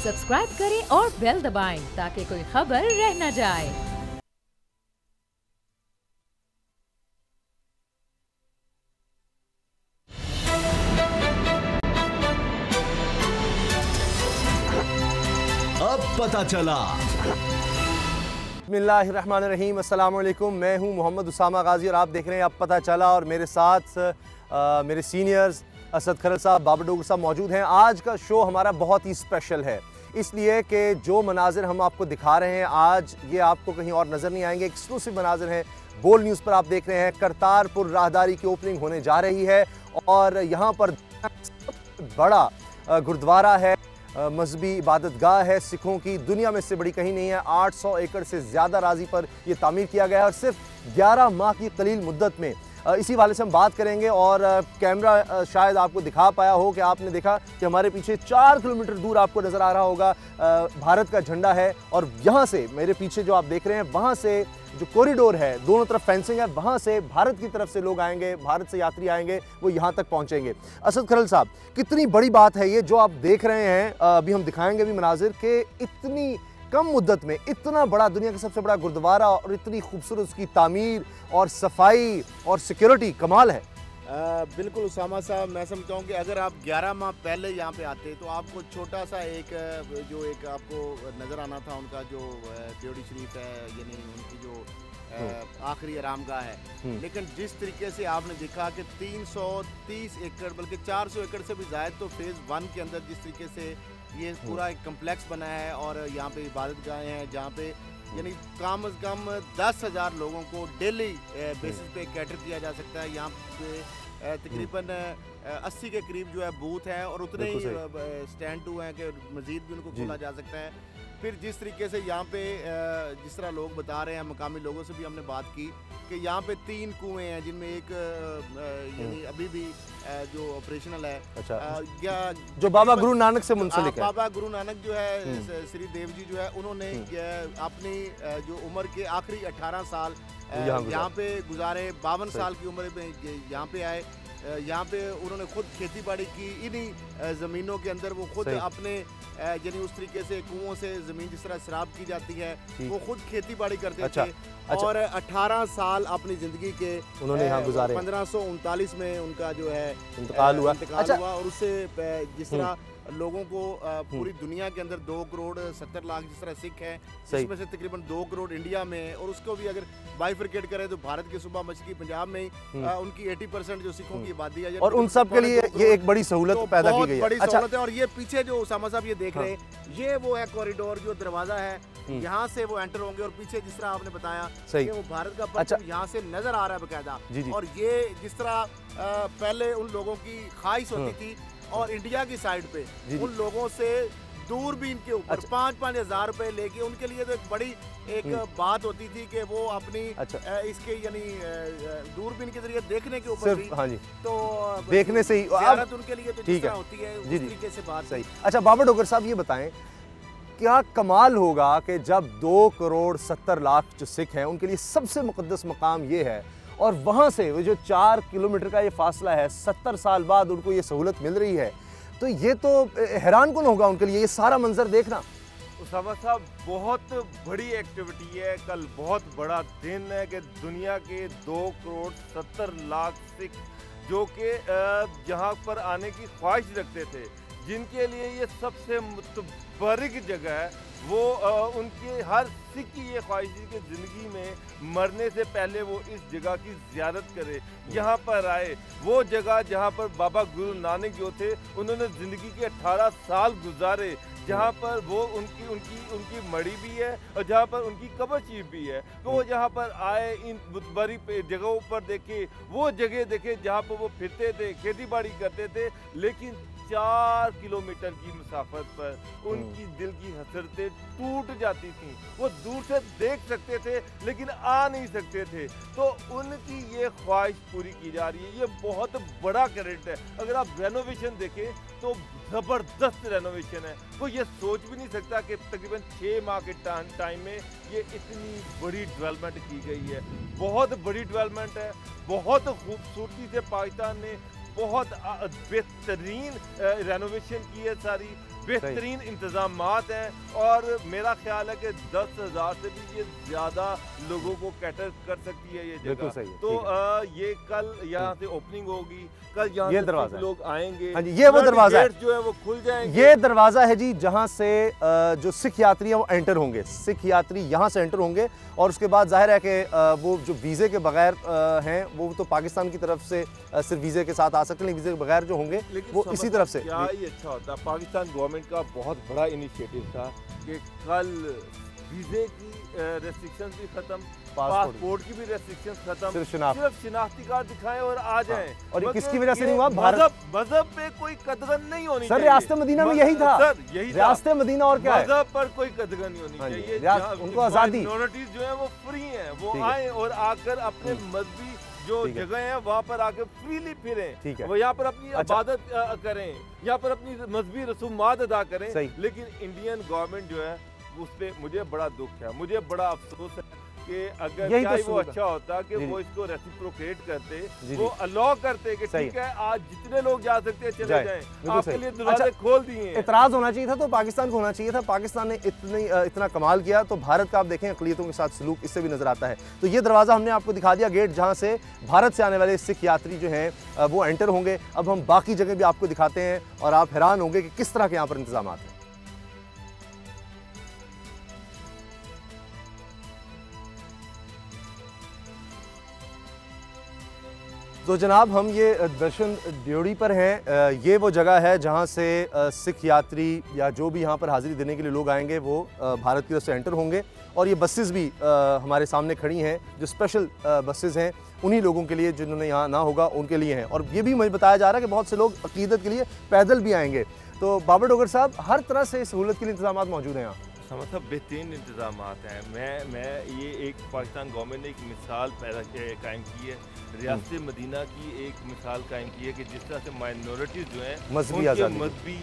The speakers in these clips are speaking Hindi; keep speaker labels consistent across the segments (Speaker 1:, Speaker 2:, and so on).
Speaker 1: सब्सक्राइब करें और बेल दबाएं ताकि कोई खबर रह न जाए।
Speaker 2: अब पता चला।
Speaker 3: बिस्मिल्लाहिर्रहमानिर्रहीम, अस्सलाम वालेकुम। मैं हूं मोहम्मद उसामा गाजी और आप देख रहे हैं अब पता चला। और मेरे साथ मेरे सीनियर्स असद खरल साहब, बाबर डोगर साहब मौजूद हैं। आज का शो हमारा बहुत ही स्पेशल है, इसलिए कि जो मनाजिर हम आपको दिखा रहे हैं आज, ये आपको कहीं और नज़र नहीं आएंगे। एक्सक्लूसिव मनाजिर हैं, बोल न्यूज़ पर आप देख रहे हैं। करतारपुर राहदारी की ओपनिंग होने जा रही है और यहाँ पर बड़ा गुरुद्वारा है, मजहबी इबादत गाह है सिखों की, दुनिया में इससे बड़ी कहीं नहीं है। 800 एकड़ से ज़्यादा राजी पर यह तामीर किया गया है और सिर्फ 11 माह की कलील मुद्दत में। इसी वाले से हम बात करेंगे और कैमरा शायद आपको दिखा पाया हो कि आपने देखा कि हमारे पीछे 4 किलोमीटर दूर आपको नज़र आ रहा होगा भारत का झंडा है। और यहाँ से मेरे पीछे जो आप देख रहे हैं, वहाँ से जो कॉरिडोर है, दोनों तरफ फेंसिंग है, वहाँ से भारत की तरफ से लोग आएंगे, भारत से यात्री आएंगे, वो यहाँ तक पहुँचेंगे। असद खरल साहब, कितनी बड़ी बात है ये जो आप देख रहे हैं। अभी हम दिखाएंगे भी मनाजिर के इतनी कम मुद्दत में इतना बड़ा, दुनिया का सबसे बड़ा गुरुद्वारा और इतनी खूबसूरत उसकी तामीर और सफाई और सिक्योरिटी, कमाल है।
Speaker 4: बिल्कुल उसामा साहब, मैं समझता हूँ कि अगर आप 11 माह पहले यहाँ पे आते तो आपको छोटा सा एक आपको नज़र आना था उनका जो ड्योढ़ी शरीफ है, यानी उनकी जो आखिरी आरामगाह है। लेकिन जिस तरीके से आपने देखा कि 330 एकड़ बल्कि 400 एकड़ से भी ज़्यादा तो फेज़ 1 के अंदर जिस तरीके से ये पूरा एक कम्प्लेक्स बना है और यहाँ पे इबादत गाहें हैं जहाँ पे यानी कम से कम 10,000 लोगों को डेली बेसिस पे कैटर किया जा सकता है। यहाँ पे तकरीबन 80 के करीब जो है बूथ है और उतने ही स्टैंड टू हैं कि मज़ीद भी उनको खोला जा सकता है। फिर जिस तरीके से यहाँ पे जिस तरह लोग बता रहे हैं, मकामी लोगों से भी हमने बात की कि यहाँ पे 3 कुएं हैं जिनमें एक यानी अभी भी जो ऑपरेशनल है।
Speaker 3: अच्छा, जो बाबा गुरु नानक से मुंसलिक है।
Speaker 4: बाबा गुरु नानक जो है श्री देव जी जो है, उन्होंने अपनी जो उम्र के आखिरी 18 साल यहाँ पे गुजारे। 52 साल की उम्र में यहाँ पे आए। यहाँ पे उन्होंने खुद खेती बाड़ी की, इन्हीं ज़मीनों के अंदर वो खुद अपने यानी उस तरीके से कुओं से ज़मीन जिस तरह शराब की जाती है वो खुद खेती बाड़ी करते थे। और 18 साल अपनी ज़िंदगी के
Speaker 3: उन्होंने यहाँ गुजारे।
Speaker 4: 1539 में उनका जो है
Speaker 3: इंतकाल हुआ।
Speaker 4: और उससे जिस तरह लोगों को पूरी दुनिया के अंदर 2 करोड़ 70 लाख जिस तरह सिख हैं, इसमें से तकरीबन 2 करोड़ इंडिया में है। और उसको भी अगर बाइफरकेट करें तो भारत के सूबा मशरकी पंजाब में ही उनकी 80% जो सिखों की आबादी है और
Speaker 3: उन सब के लिए ये एक बड़ी सहूलत पैदा की गई है।
Speaker 4: बड़ी सहूलत है। और ये पीछे जो उसामा साहब ये देख रहे हैं, ये वो है कॉरिडोर, जो दरवाजा है, यहाँ से वो एंटर होंगे। और पीछे जिस तरह आपने बताया कि वो भारत का परचम यहाँ से नजर आ रहा है बकायदा। और ये जिस तरह पहले उन लोगों की ख्वाहिश होती थी और इंडिया की साइड पे उन लोगों से दूरबीन के ऊपर 5-5 हज़ार रुपए लेके, उनके लिए तो एक बड़ी एक बात होती थी कि वो अपनी इसके यानी दूरबीन के जरिए देखने के ऊपर भी,
Speaker 3: हाँ जी,
Speaker 4: तो
Speaker 3: देखने से ही
Speaker 4: ज़ियारत उनके लिए तो जिस तरह होती है उस तरीके से बात।
Speaker 3: सही। अच्छा बाबर डोगर साहब, ये बताएं क्या कमाल होगा कि जब 2 करोड़ 70 लाख जो सिख हैं उनके लिए सबसे मुक़द्दस मकाम ये है और वहाँ से वो जो 4 किलोमीटर का ये फासला है, 70 साल बाद उनको ये सहूलत मिल रही है, तो ये तो हैरान कौन होगा उनके लिए ये सारा मंजर देखना।
Speaker 5: उसामा साहब, बहुत बड़ी एक्टिविटी है। कल बहुत बड़ा दिन है कि दुनिया के 2 करोड़ 70 लाख सिख जो कि यहाँ पर आने की ख्वाहिश रखते थे, जिनके लिए ये सबसे मुतबरिक जगह है, वो उनकी हर सिख की ये ख्वाहिश थी कि ज़िंदगी में मरने से पहले वो इस जगह की ज़ियारत करे, यहाँ पर आए। वो जगह जहाँ पर बाबा गुरु नानक जो थे उन्होंने ज़िंदगी के 18 साल गुजारे, जहाँ पर वो उनकी मड़ी भी है और जहाँ पर उनकी कब्र शरीफ भी है। तो वो जहाँ पर आए, इन बुतबरी जगहों पर देखे, वो जगह देखे जहाँ पर वो फिरते थे, खेती बाड़ी करते थे, लेकिन 4 किलोमीटर की मुसाफत पर उनकी दिल की हसरतें टूट जाती थीं। वो दूर से देख सकते थे लेकिन आ नहीं सकते थे। तो उनकी ये ख्वाहिश पूरी की जा रही है। ये बहुत बड़ा क्रेडिट है। अगर आप रेनोवेशन देखें तो ज़बरदस्त रेनोवेशन है। वो ये सोच भी नहीं सकता कि तकरीबन 6 माह के टाइम में ये इतनी बड़ी डेवलपमेंट की गई है। बहुत बड़ी डेवलपमेंट है। बहुत खूबसूरती से पाकिस्तान ने बहुत बेहतरीन रेनोवेशन की है सारी। बेहतरीन इंतजामात हैं, और मेरा ख्याल है कि 10,000 से भी ये ज़्यादा लोगों को कैटर कर सकती है ये जगह। तो ये कल यहाँ से ओपनिंग होगी, कल यहाँ
Speaker 3: ये
Speaker 5: से
Speaker 3: दरवाजा
Speaker 5: लोग आएंगे।
Speaker 3: हाँ जी, ये वो दरवाजा है
Speaker 5: जो है वो खुल जाएंगे।
Speaker 3: ये दरवाजा है जी, जहाँ से जो सिख यात्री हैं वो एंटर होंगे। सिख यात्री यहाँ से एंटर होंगे, और उसके बाद जाहिर है कि वो जो वीज़े के बगैर हैं वो तो पाकिस्तान की तरफ से सिर्फ वीज़े के साथ आ सकते हैं, वीज़े के बगैर जो होंगे वो इसी तरफ से।
Speaker 5: क्या ही अच्छा होता, पाकिस्तान गवर्नमेंट का बहुत बड़ा इनिशिएटिव था कि कल वीज़े की रेस्ट्रिक्शंस भी खत्म, पासपोर्ट की भी रेस्ट्रिक्शंस खत्म, सिर्फ शिनाख्ती कार्ड दिखाएं और आ जाएं।
Speaker 3: और ये किसकी वजह से नहीं हुआ?
Speaker 5: मजहब पे कोई कदगन नहीं होनी
Speaker 3: चाहिए। रियासत मदीना में यही था
Speaker 5: सर, यही
Speaker 3: रियासत मदीना, और क्या है?
Speaker 5: मजहब पर कोई कदगन नहीं होनी चाहिए।
Speaker 3: उनको आज़ादी,
Speaker 5: माइनॉरिटीज जो है वो फ्री हैं, वो आए और आकर अपने मजहबी जो जगह है वहाँ पर आके फ्रीली फिरें, वो यहाँ पर अपनी इबादत करें, यहाँ पर अपनी मजहबी रसूमात अदा करें। लेकिन इंडियन गवर्नमेंट जो है उस पर मुझे बड़ा दुख है, मुझे बड़ा अफसोस है कि अगर वो अच्छा होता कि वो इसको रेसिप्रोकेट करते, वो अलाउ करते कि ठीक है आज जितने लोग जा सकते हैं चले जाएं, आपके लिए दरवाजे खोल दिए।
Speaker 3: इतराज होना चाहिए था तो पाकिस्तान को होना चाहिए था। पाकिस्तान ने इतना कमाल किया, तो भारत का आप देखें अक़लियतों के साथ सलूक इससे भी नजर आता है। तो ये दरवाजा हमने आपको दिखा दिया, गेट जहाँ से भारत से आने वाले सिख यात्री जो हैं वो एंटर होंगे। अब हम बाकी जगह भी आपको दिखाते हैं और आप हैरान होंगे कि किस तरह के यहाँ पर इंतजाम हैं। तो जनाब हम ये दर्शन ड्योढ़ी पर हैं। ये वो जगह है जहाँ से सिख यात्री या जो भी यहाँ पर हाज़िरी देने के लिए लोग आएंगे वो भारत की तरफ से एंटर होंगे। और ये बसेस भी हमारे सामने खड़ी हैं, जो स्पेशल बसेस हैं उन्हीं लोगों के लिए जिन्होंने यहाँ ना होगा उनके लिए हैं। और ये भी मुझे बताया जा रहा है कि बहुत से लोग अक़ीदत के लिए पैदल भी आएंगे। तो बाबर डोगर साहब, हर तरह से सहूलत के लिए इंतजाम मौजूद हैं यहाँ?
Speaker 5: मतलब बेहतरीन इंतजाम हैं। मैं ये एक पाकिस्तान गवर्नमेंट ने एक मिसाल कायम की है, रियासत मदीना की एक मिसाल कायम की है कि जिस तरह से माइनॉरिटीज़ जो हैं मजहबी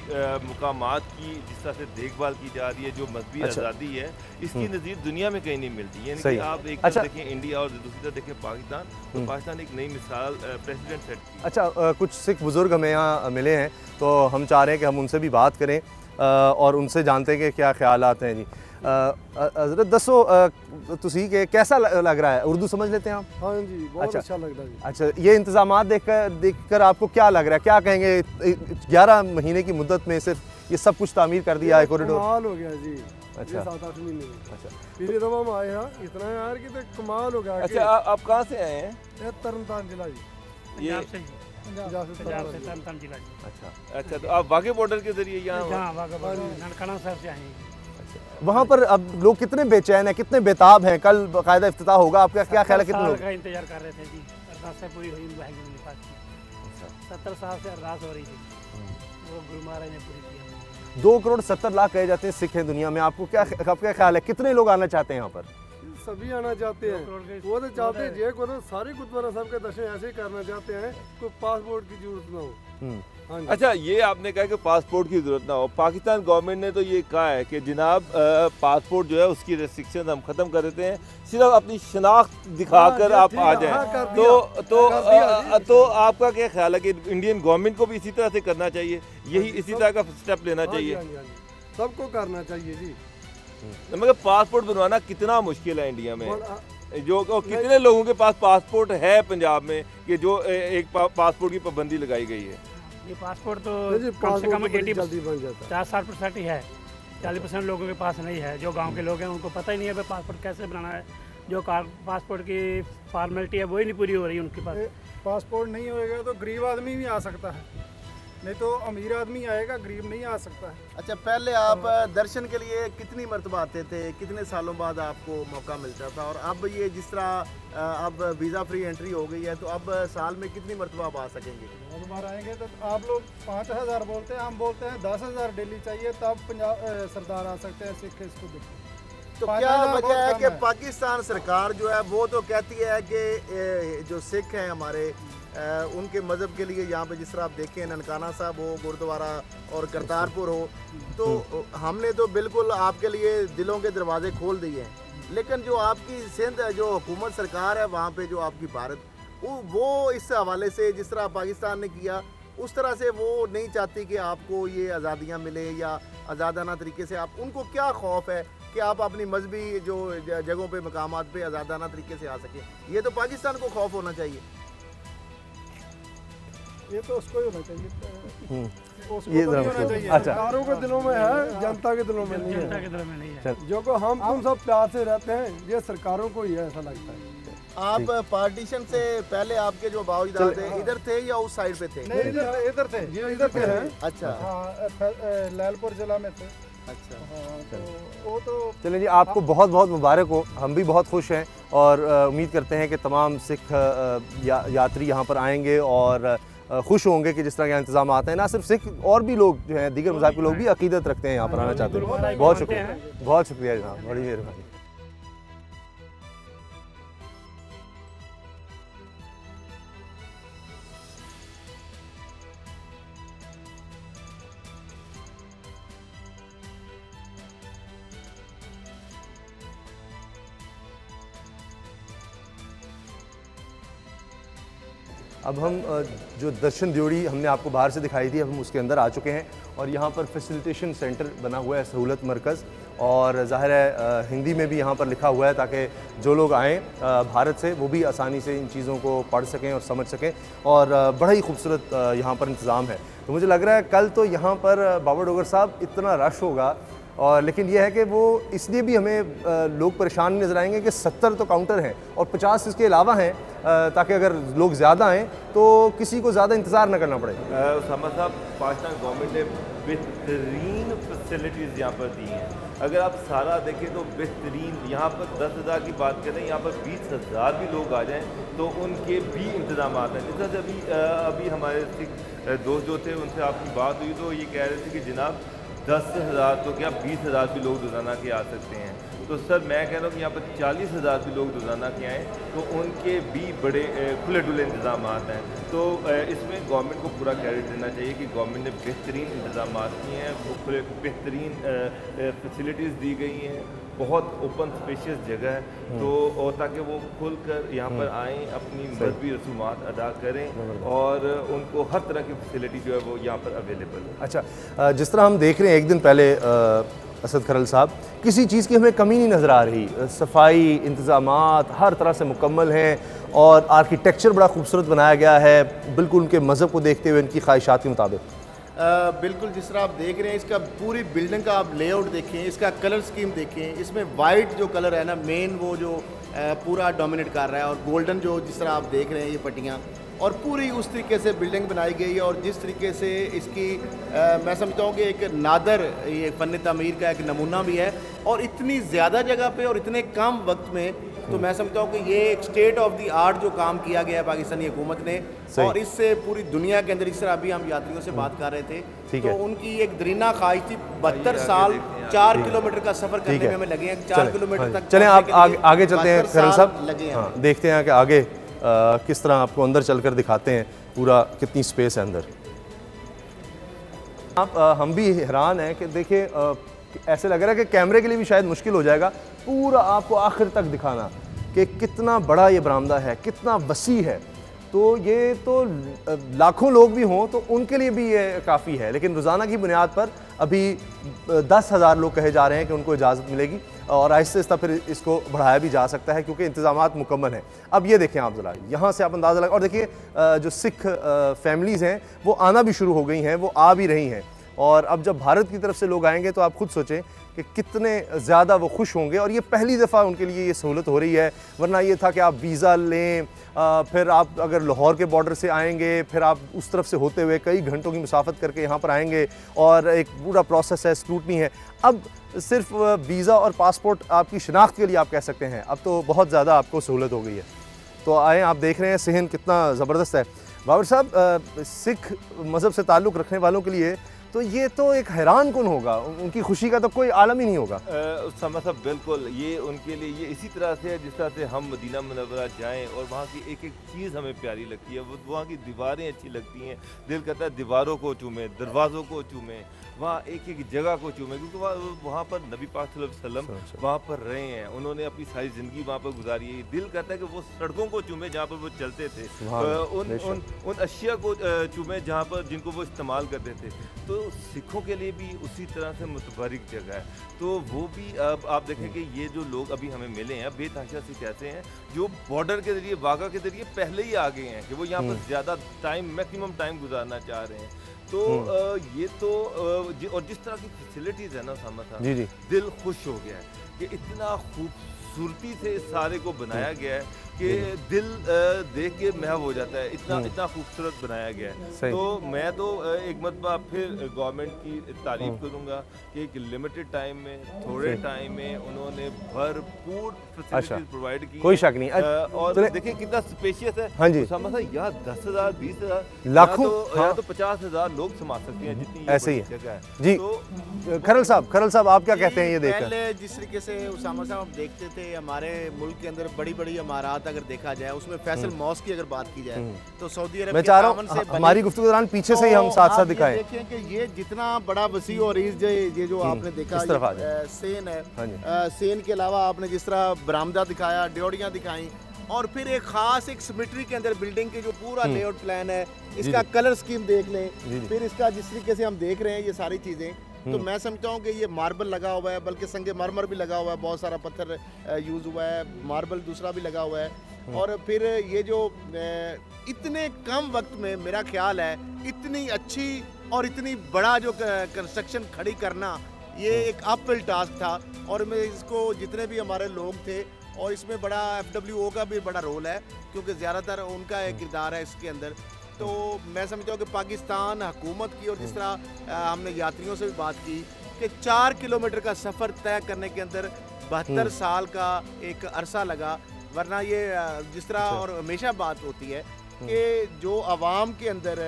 Speaker 5: मुकामात की जिस तरह से देखभाल की जा रही है, जो मजहबी आज़ादी है, इसकी नज़ीर दुनिया में कहीं नहीं मिलती। यानी कि आप एक तरफ देखें इंडिया और दूसरी तरफ देखें पाकिस्तान, तो पाकिस्तान एक नई मिसाल प्रेसिडेंट सेट की।
Speaker 3: अच्छा, कुछ सिख बुज़ुर्ग हमें यहाँ मिले हैं, तो हम चाह रहे हैं कि हम उनसे भी बात करें और उनसे जानते हैं कि क्या ख्यालात हैं जी। हज़रत दसो तुसी के कैसा लग रहा है? उर्दू समझ लेते हैं आप?
Speaker 2: हाँ जी, बहुत अच्छा लग रहा है।
Speaker 3: अच्छा, ये इंतजामात देखकर आपको क्या लग रहा है? क्या कहेंगे 11 महीने की मुद्दत में सिर्फ ये सब कुछ तामीर कर दिया है कॉरिडोर?
Speaker 2: कमाल हो गया जी।
Speaker 3: अच्छा,
Speaker 2: 7-8 महीने में। अच्छा, पहली दफा हम आए हैं, इतना यार कि तो कमाल हो गया।
Speaker 5: अच्छा, आप कहाँ से आए हैं?
Speaker 2: तरनतारन जिला जी।
Speaker 5: पंजाब
Speaker 2: से तरनतारन जिला जी।
Speaker 5: अच्छा, तो आप वाघे बॉर्डर के जरिए यहाँ?
Speaker 2: ननकाना साहब से आए।
Speaker 3: वहाँ पर अब लोग कितने बेचैन हैं, कितने बेताब हैं? कल बाकायदा इफ्तिताह होगा, आपका क्या ख्याल है? कितने लोग
Speaker 2: इंतजार कर रहे थे जी? अरदास पूरी हुई वाहिगुरू के पास। 70 साल से अरदास हो रही थी, वो गुरु महाराज ने पूरी की।
Speaker 3: 2 करोड़ 70 लाख कहे जाते हैं सिख हैं दुनिया में। आपका क्या ख्याल है, कितने लोग आना चाहते हैं यहाँ पर?
Speaker 2: सभी आना चाहते हैं, वो तो चाहते हैं जे को सारे गुरुद्वारा साहब के दर्शन ऐसे ही करना चाहते हैं, कोई पासपोर्ट की जरूरत ना हो।
Speaker 5: अच्छा, ये आपने कहा कि पासपोर्ट की जरूरत ना हो। पाकिस्तान गवर्नमेंट ने तो ये कहा है कि जनाब पासपोर्ट जो है उसकी रेस्ट्रिक्शन हम खत्म कर देते हैं, सिर्फ अपनी शनाख्त दिखाकर आप आ जाएं। तो आपका क्या ख्याल है कि इंडियन गवर्नमेंट को भी इसी तरह से करना चाहिए, यही इसी तरह का स्टेप लेना चाहिए?
Speaker 2: सबको करना चाहिए जी।
Speaker 5: मगर पासपोर्ट बनवाना कितना मुश्किल है इंडिया में? जो कितने लोगों के पास पासपोर्ट है पंजाब में कि जो एक पासपोर्ट की पाबंदी लगाई गई है?
Speaker 6: ये पासपोर्ट तो कम से कम 40% ही है, 40% लोगों के पास नहीं है। जो गांव के लोग हैं उनको पता ही नहीं है कि पासपोर्ट कैसे बनाना है। जो पासपोर्ट की फॉर्मेलिटी है वही नहीं पूरी हो रही उनके पास।
Speaker 2: पासपोर्ट नहीं होएगा तो गरीब आदमी भी आ सकता है, नहीं तो अमीर आदमी आएगा, गरीब नहीं आ सकता है।
Speaker 4: अच्छा, पहले आप दर्शन के लिए कितनी मरतबा आते थे, कितने सालों बाद आपको मौका मिलता था? और अब ये जिस तरह अब वीज़ा फ्री एंट्री हो गई है, तो अब साल में कितनी मरतबा आप आ सकेंगे?
Speaker 2: बहुत बार आएंगे। तो आप लोग 5000 बोलते हैं, हम बोलते हैं 10,000 डेली चाहिए, तब पंजाब सरदार आ सकते हैं। सिख इसको देखो,
Speaker 4: तो क्या वजह है कि पाकिस्तान सरकार जो है वो तो कहती है कि जो सिख हैं हमारे उनके मज़हब के लिए यहाँ पे जिस तरह आप देखें ननकाना साहब हो, गुरुद्वारा और करतारपुर हो, तो हमने तो बिल्कुल आपके लिए दिलों के दरवाजे खोल दिए हैं। लेकिन जो आपकी सिंध जो हुकूमत सरकार है वहाँ पे जो आपकी भारत वो इस हवाले से जिस तरह पाकिस्तान ने किया उस तरह से वो नहीं चाहती कि आपको ये आज़ादियाँ मिले या आज़ादाना तरीके से आप उनको क्या खौफ है कि आप अपनी मजहबी जो जगहों पे मकामात पे आज़ादाना तरीके से आ सके? ये तो पाकिस्तान को खौफ होना चाहिए।
Speaker 7: ये तो उसको ही होना चाहिए,
Speaker 3: ये होना चाहिए। अच्छा,
Speaker 7: सरकारों के दिलों में है, जनता के दिलों में नहीं है।
Speaker 6: जनता के दिलों में नहीं है।
Speaker 7: जो को हम तुम सब प्यार से रहते हैं, ये सरकारों को ही है, ऐसा लगता है।
Speaker 4: आप पार्टीशन से पहले आपके जो बावजदाद थे इधर थे या उस साइड पे थे?
Speaker 7: नहीं, इधर थे, ये इधर पे हैं।
Speaker 4: अच्छा,
Speaker 7: लालपुर जिला में थे।
Speaker 4: अच्छा,
Speaker 7: तो वो तो
Speaker 3: चलिए जी, आपको बहुत बहुत मुबारक हो। हम भी बहुत खुश हैं और उम्मीद करते हैं कि तमाम सिख यात्री यहाँ पर आएंगे और खुश होंगे कि जिस तरह के इंतजाम आते हैं। ना सिर्फ सिख, और भी लोग जो हैं, दीगर मज़हब के लोग भी अकीदत रखते हैं, यहाँ पर आना चाहते हैं। बहुत शुक्रिया, बहुत शुक्रिया जनाब, बड़ी मेहरबानी। अब हम जो दर्शन ड्योढ़ी हमने आपको बाहर से दिखाई थी, अब हम उसके अंदर आ चुके हैं और यहाँ पर फैसिलिटेशन सेंटर बना हुआ है, सहूलत मरकज़, और ज़ाहिर है हिंदी में भी यहाँ पर लिखा हुआ है ताकि जो लोग आएँ भारत से वो भी आसानी से इन चीज़ों को पढ़ सकें और समझ सकें, और बड़ा ही खूबसूरत यहाँ पर इंतज़ाम है। तो मुझे लग रहा है कल तो यहाँ पर बाबा डोगर साहब इतना रश होगा, और लेकिन यह है कि वो इसलिए भी हमें लोग परेशान नज़र आएंगे कि 70 तो काउंटर हैं और 50 इसके अलावा हैं, ताकि अगर लोग ज़्यादा आएँ तो किसी को ज़्यादा इंतज़ार न करना पड़े।
Speaker 5: उसामा साहब, पाकिस्तान गवर्नमेंट ने बेहतरीन फैसिलिटीज़ यहाँ पर दी हैं। अगर आप सारा देखें तो बेहतरीन, यहाँ पर 10,000 की बात करें, यहाँ पर 20,000 भी लोग आ जाएँ तो उनके भी इंतजाम हैं। जिस तरह से अभी हमारे सिख दोस्त जो थे उनसे आपकी बात हुई तो ये कह रहे थे कि जनाब 10,000 तो क्या 20,000 भी लोग रोज़ाना के आ सकते हैं। तो सर मैं कह रहा हूँ कि यहाँ पर 40,000 भी लोग रोज़ाना के आएँ तो उनके भी बड़े खुले डुले इंतजाम हैं। तो इसमें गवर्नमेंट को पूरा क्रेडिट देना चाहिए कि गवर्नमेंट ने बेहतरीन इंतजाम किए हैं, वो बेहतरीन फैसिलिटीज़ दी गई हैं, बहुत ओपन स्पेशियस जगह है, तो और ताकि वो खुल कर यहाँ पर आएँ, अपनी मजहबी रसूमात अदा करें और उनको हर तरह की फैसिलिटी जो है वो यहाँ पर अवेलेबल है।
Speaker 3: अच्छा, जिस तरह हम देख रहे हैं, एक दिन पहले असद खरल साहब, किसी चीज़ की हमें कमी नहीं नज़र आ रही। सफाई, इंतज़ामात हर तरह से मुकम्मल हैं और आर्किटेक्चर बड़ा खूबसूरत बनाया गया है, बिल्कुल उनके मज़हब को देखते हुए, उनकी ख्वाहिशात के मुताबिक।
Speaker 4: बिल्कुल जिस तरह आप देख रहे हैं, इसका पूरी बिल्डिंग का आप लेआउट देखें, इसका कलर स्कीम देखें, इसमें वाइट जो कलर है ना मेन, वो जो पूरा डोमिनेट कर रहा है, और गोल्डन जो जिस तरह आप देख रहे हैं ये पट्टियाँ, और पूरी उस तरीके से बिल्डिंग बनाई गई है। और जिस तरीके से इसकी मैं समझता हूँ कि एक नादर ये फ़न तामीर का एक नमूना भी है, और इतनी ज़्यादा जगह पे और इतने कम वक्त में, तो मैं समझता हूँ कि ये एक स्टेट ऑफ द आर्ट जो काम किया गया है पाकिस्तानी हुकूमत ने, और इससे पूरी दुनिया के अंदर, इस तरह अभी हम यात्रियों से बात कर रहे थे तो उनकी एक दरीना ख्वाहिश थी, 72 साल 4 किलोमीटर का सफ़र करने में हमें लगे हैं, 4 किलोमीटर तक।
Speaker 3: चलें आप आगे चलते हैं खरल साहब, देखते हैं कि आगे किस तरह आपको अंदर चलकर दिखाते हैं पूरा कितनी स्पेस है अंदर। आप हम भी हैरान हैं कि देखिए, ऐसे लग रहा है कि कैमरे के लिए भी शायद मुश्किल हो जाएगा पूरा आपको आखिर तक दिखाना कि कितना बड़ा ये बरामदा है, कितना वसी है। तो ये तो लाखों लोग भी हों तो उनके लिए भी ये काफ़ी है, लेकिन रोज़ाना की बुनियाद पर अभी 10,000 लोग कहे जा रहे हैं कि उनको इजाज़त मिलेगी, और आहिस्ता आहिस्ता फिर इसको बढ़ाया भी जा सकता है क्योंकि इंतज़ामात मुकम्मल हैं। अब ये देखें आप ज़रा, यहाँ से आप अंदाज़ा लगा, और देखिए जो सिख फैमिलीज़ हैं वो आना भी शुरू हो गई हैं, वो आ भी रही हैं, और अब जब भारत की तरफ से लोग आएंगे तो आप खुद सोचें कि कितने ज़्यादा वो खुश होंगे। और ये पहली दफ़ा उनके लिए ये सहूलत हो रही है, वरना ये था कि आप वीज़ा लें, फिर आप अगर लाहौर के बॉर्डर से आएंगे, फिर आप उस तरफ से होते हुए कई घंटों की मुसाफत करके यहाँ पर आएंगे, और एक पूरा प्रोसेस है, स्क्रूटनी है। अब सिर्फ वीज़ा और पासपोर्ट आपकी शिनाख्त के लिए आप कह सकते हैं, अब तो बहुत ज़्यादा आपको सहूलत हो गई है। तो आए, आप देख रहे हैं सहन कितना ज़बरदस्त है। बाबर साहब, सिख मज़हब से ताल्लुक़ रखने वालों के लिए तो ये तो एक हैरान कौन होगा, उनकी खुशी का तो कोई आलम ही नहीं होगा।
Speaker 5: उसामा साहब, बिल्कुल ये उनके लिए ये इसी तरह से है जिस तरह से हम मदीना मुनव्वरा जाएं और वहाँ की एक एक चीज़ हमें प्यारी लगती है, वो वहाँ की दीवारें अच्छी लगती हैं, दिल करता है दीवारों को चूमें, दरवाज़ों को चूमें, वहाँ एक एक जगह को चूमें, क्योंकि वहाँ पर नबी पाक सल्लल्लाहु अलैहि वसल्लम वहाँ पर रहे हैं, उन्होंने अपनी सारी ज़िंदगी वहाँ पर गुजारी है। दिल करता है कि वो सड़कों को चूमें जहाँ पर वो चलते थे, उन अशिया को चूमें जहाँ पर जिनको वो इस्तेमाल करते थे। तो सिखों के लिए भी उसी तरह से मुतबरिक जगह है। तो वो भी अब आप देखें कि ये जो लोग अभी हमें मिले हैं बेतहाशा सिख ऐसे हैं जो बॉर्डर के जरिए वाघा के जरिए पहले ही आ गए हैं कि वो यहाँ पर ज़्यादा टाइम मैक्सिमम टाइम गुजारना चाह रहे हैं। तो ये तो और जिस तरह की फैसिलिटीज़ है ना उसामा साहब,
Speaker 3: जी जी,
Speaker 5: दिल खुश हो गया है कि इतना खूबसूरती से इस सारे को बनाया गया है कि दिल देख के महव हो जाता है, इतना खूबसूरत बनाया गया है। तो मैं तो एक मरतबा फिर गवर्नमेंट की तारीफ करूंगा कि एक लिमिटेड टाइम में, थोड़े टाइम में उन्होंने भरपूर फैसिलिटीज प्रोवाइड की,
Speaker 3: कोई शक नहीं।
Speaker 5: और देखिए कितना स्पेशियस है।
Speaker 3: हाँ जी,
Speaker 5: समझ यहाँ 10,000 20,000
Speaker 3: लाखों
Speaker 5: तो 50,000 लोग समा सकते हैं, जितनी
Speaker 3: ऐसे ही
Speaker 5: जगह है
Speaker 3: जी।
Speaker 5: तो
Speaker 3: खरल साहब आप क्या कहते हैं ये देखकर?
Speaker 4: पहले जिस तरीके से उसामा साहब हम देखते थे हमारे मुल्क के अंदर बड़ी बड़ी इमारत अगर देखा जाए, उसमें फैसल मॉस्क की अगर बात की जाए तो सऊदी अरब
Speaker 3: मैं चाह रहा हूँ हमारी गुफ्तगू दौरान पीछे से ही हम साथ साथ दिखाएं।
Speaker 4: देखें कि ये जितना बड़ा वसी और ये जो आपने देखा सेन है, सेन के अलावा आपने जिस तरह बरामदा दिखाया, ड्योड़ियाँ दिखाई, और फिर एक खास एक सिमेट्री के अंदर बिल्डिंग के जो पूरा लेआउट प्लान है, इसका कलर स्कीम देख लें, फिर इसका जिस तरीके से हम देख रहे हैं ये सारी चीज़ें, तो मैं समझता हूँ कि ये मार्बल लगा हुआ है, बल्कि संगे मरमर भी लगा हुआ है, बहुत सारा पत्थर यूज़ हुआ है, मार्बल दूसरा भी लगा हुआ है। और फिर ये जो इतने कम वक्त में मेरा ख्याल है इतनी अच्छी और इतनी बड़ा जो कंस्ट्रक्शन खड़ी करना, ये एक अपहिल टास्क था। और मैं इसको जितने भी हमारे लोग थे, और इसमें बड़ा FWO का भी बड़ा रोल है क्योंकि ज़्यादातर उनका एक किरदार है इसके अंदर। तो मैं समझता हूँ कि पाकिस्तान हुकूमत की, और जिस तरह हमने यात्रियों से भी बात की कि 4 किलोमीटर का सफ़र तय करने के अंदर 72 साल का एक अरसा लगा, वरना ये जिस तरह और हमेशा बात होती है कि जो आवाम के अंदर